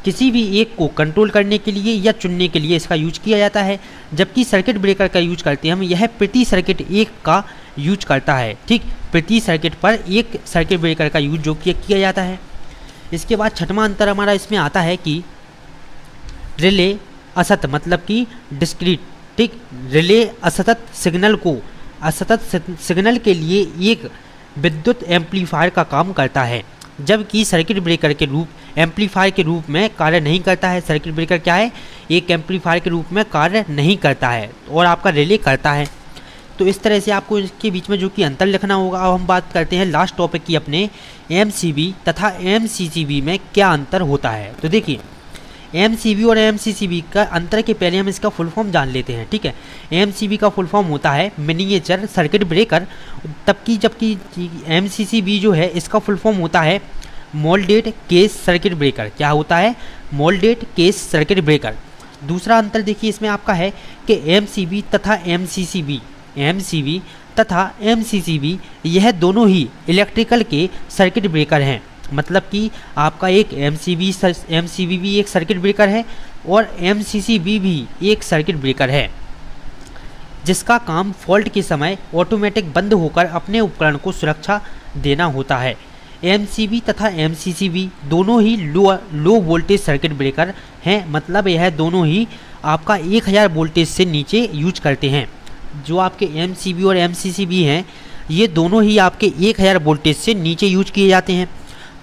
किसी भी एक को कंट्रोल करने के लिए या चुनने के लिए इसका यूज किया जाता है, जबकि सर्किट ब्रेकर का यूज करते हैं हम, यह प्रति सर्किट एक का यूज करता है, ठीक, प्रति सर्किट पर एक सर्किट ब्रेकर का यूज जो किया जाता है। इसके बाद छठवां अंतर हमारा इसमें आता है कि रिले असतत मतलब कि डिस्क्रीट, ठीक, रिले असतत सिग्नल को असतत सिग्नल के लिए एक विद्युत एम्पलीफायर का काम करता है, जबकि सर्किट ब्रेकर के रूप एम्पलीफायर के रूप में कार्य नहीं करता है। सर्किट ब्रेकर क्या है, एक एम्पलीफायर के रूप में कार्य नहीं करता है, और आपका रिले करता है। तो इस तरह से आपको इसके बीच में जो कि अंतर लिखना होगा। अब हम बात करते हैं लास्ट टॉपिक की अपने, एमसीबी तथा एमसीसीबी में क्या अंतर होता है। तो देखिए, एमसीबी और एमसीसीबी का अंतर के पहले हम इसका फुल फॉर्म जान लेते हैं, ठीक है। एमसीबी का फुल फॉर्म होता है मिनिएचर सर्किट ब्रेकर, जबकि एमसीसीबी जो है इसका फुल फॉर्म होता है मोल्डेड केस सर्किट ब्रेकर। क्या होता है, मोल्डेड केस सर्किट ब्रेकर। दूसरा अंतर देखिए इसमें आपका है कि एमसीबी तथा एमसीसीबी यह दोनों ही इलेक्ट्रिकल के सर्किट ब्रेकर हैं, मतलब कि आपका एक एमसीबी भी एक सर्किट ब्रेकर है और एमसीसीबी भी एक सर्किट ब्रेकर है, जिसका काम फॉल्ट के समय ऑटोमेटिक बंद होकर अपने उपकरण को सुरक्षा देना होता है। एमसीबी तथा एमसीसीबी दोनों ही लो वोल्टेज सर्किट ब्रेकर हैं, मतलब यह दोनों ही आपका 1000 वोल्टेज से नीचे यूज करते हैं। जो आपके एमसीबी और एमसीसीबी हैं ये दोनों ही आपके 1000 वोल्टेज से नीचे यूज किए जाते हैं।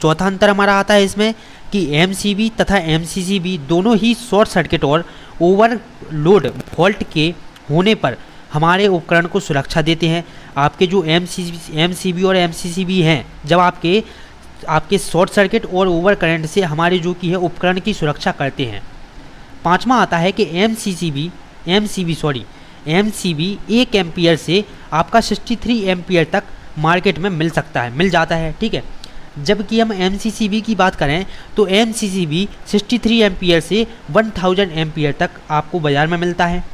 चौथा अंतर हमारा आता है इसमें कि एमसीबी तथा एमसीसीबी दोनों ही शॉर्ट सर्किट और ओवरलोड फॉल्ट के होने पर हमारे उपकरण को सुरक्षा देते हैं। आपके जो एमसीबी और एमसीसीबी हैं, जब आपके शॉर्ट सर्किट और ओवर करंट से हमारे जो कि है उपकरण की सुरक्षा करते हैं। पांचवा आता है कि एमसीबी 1 एम्पियर से आपका 63 एम्पियर तक मार्केट में मिल जाता है, ठीक है। जबकि हम एमसीसीबी की बात करें तो एमसीसीबी 63 एम्पियर से 1000 एम्पियर तक आपको बाज़ार में मिलता है।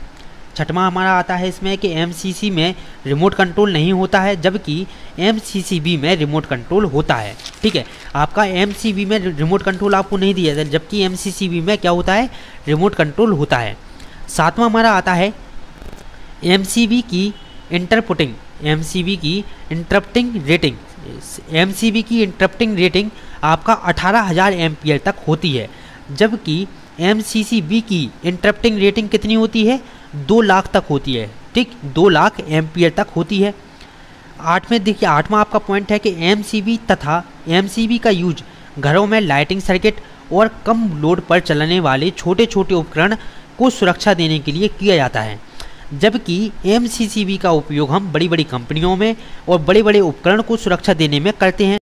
छठवां हमारा आता है इसमें कि एमसीसी में रिमोट कंट्रोल नहीं होता है, जबकि एमसीसीबी में रिमोट कंट्रोल होता है, ठीक है। आपका एमसीबी में रिमोट कंट्रोल आपको नहीं दिया जाता, जबकि एमसीसीबी में क्या होता है, रिमोट कंट्रोल होता है। सातवां हमारा आता है एमसीबी की इंटरप्टिंग रेटिंग। एमसीबी की इंटरप्टिंग रेटिंग आपका 18,000 एम्पियर तक होती है, जबकि एमसीसीबी की इंटरप्टिंग रेटिंग कितनी होती है? 2 लाख तक होती है। ठीक, 2 लाख एम्पियर तक होती है। आठवां आपका पॉइंट है कि एमसीबी तथा एमसीबी का यूज घरों में लाइटिंग सर्किट और कम लोड पर चलने वाले छोटे छोटे उपकरण को सुरक्षा देने के लिए किया जाता है, जबकि एमसीसीबी का उपयोग हम बड़ी बड़ी कंपनियों में और बड़े बड़े उपकरण को सुरक्षा देने में करते हैं।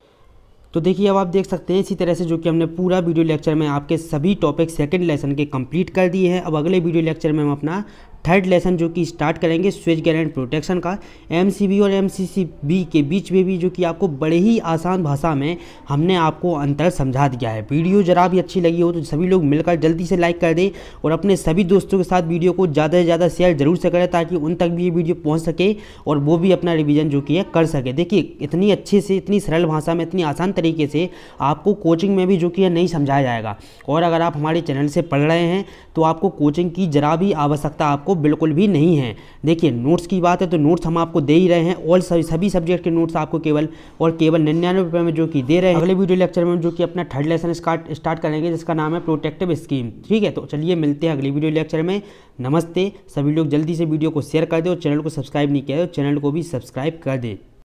तो देखिए अब आप देख सकते हैं इसी तरह से जो कि हमने पूरा वीडियो लेक्चर में आपके सभी टॉपिक सेकंड लेसन के कंप्लीट कर दिए हैं। अब अगले वीडियो लेक्चर में हम अपना थर्ड लेसन जो कि स्टार्ट करेंगे स्विच गियर एंड प्रोटेक्शन का। एमसीबी और एमसीसीबी के बीच में भी जो कि आपको बड़े ही आसान भाषा में हमने आपको अंतर समझा दिया है। वीडियो जरा भी अच्छी लगी हो तो सभी लोग मिलकर जल्दी से लाइक कर दें और अपने सभी दोस्तों के साथ वीडियो को ज़्यादा से ज़्यादा शेयर जरूर से करें, ताकि उन तक भी ये वीडियो पहुँच सके और वो भी अपना रिविज़न जो कि है कर सके। देखिए इतनी अच्छे से, इतनी सरल भाषा में, इतनी आसान तरीके से आपको कोचिंग में भी जो कि है नहीं समझाया जाएगा। और अगर आप हमारे चैनल से पढ़ रहे हैं तो आपको कोचिंग की जरा भी आवश्यकता आपको बिल्कुल भी नहीं है। देखिए नोट्स की बात है तो नोट्स हम आपको दे ही रहे हैं, और सभी सब्जेक्ट के नोट्स आपको केवल 99 रुपये में जो कि दे रहे हैं। अगले वीडियो लेक्चर में जो कि अपना थर्ड लेसन स्टार्ट करेंगे जिसका नाम है प्रोटेक्टिव स्कीम। ठीक है, तो चलिए मिलते हैं अगली वीडियो लेक्चर में। नमस्ते। सभी लोग जल्दी से वीडियो को शेयर कर दे और चैनल को सब्सक्राइब नहीं किया है तो चैनल को भी सब्सक्राइब कर दे।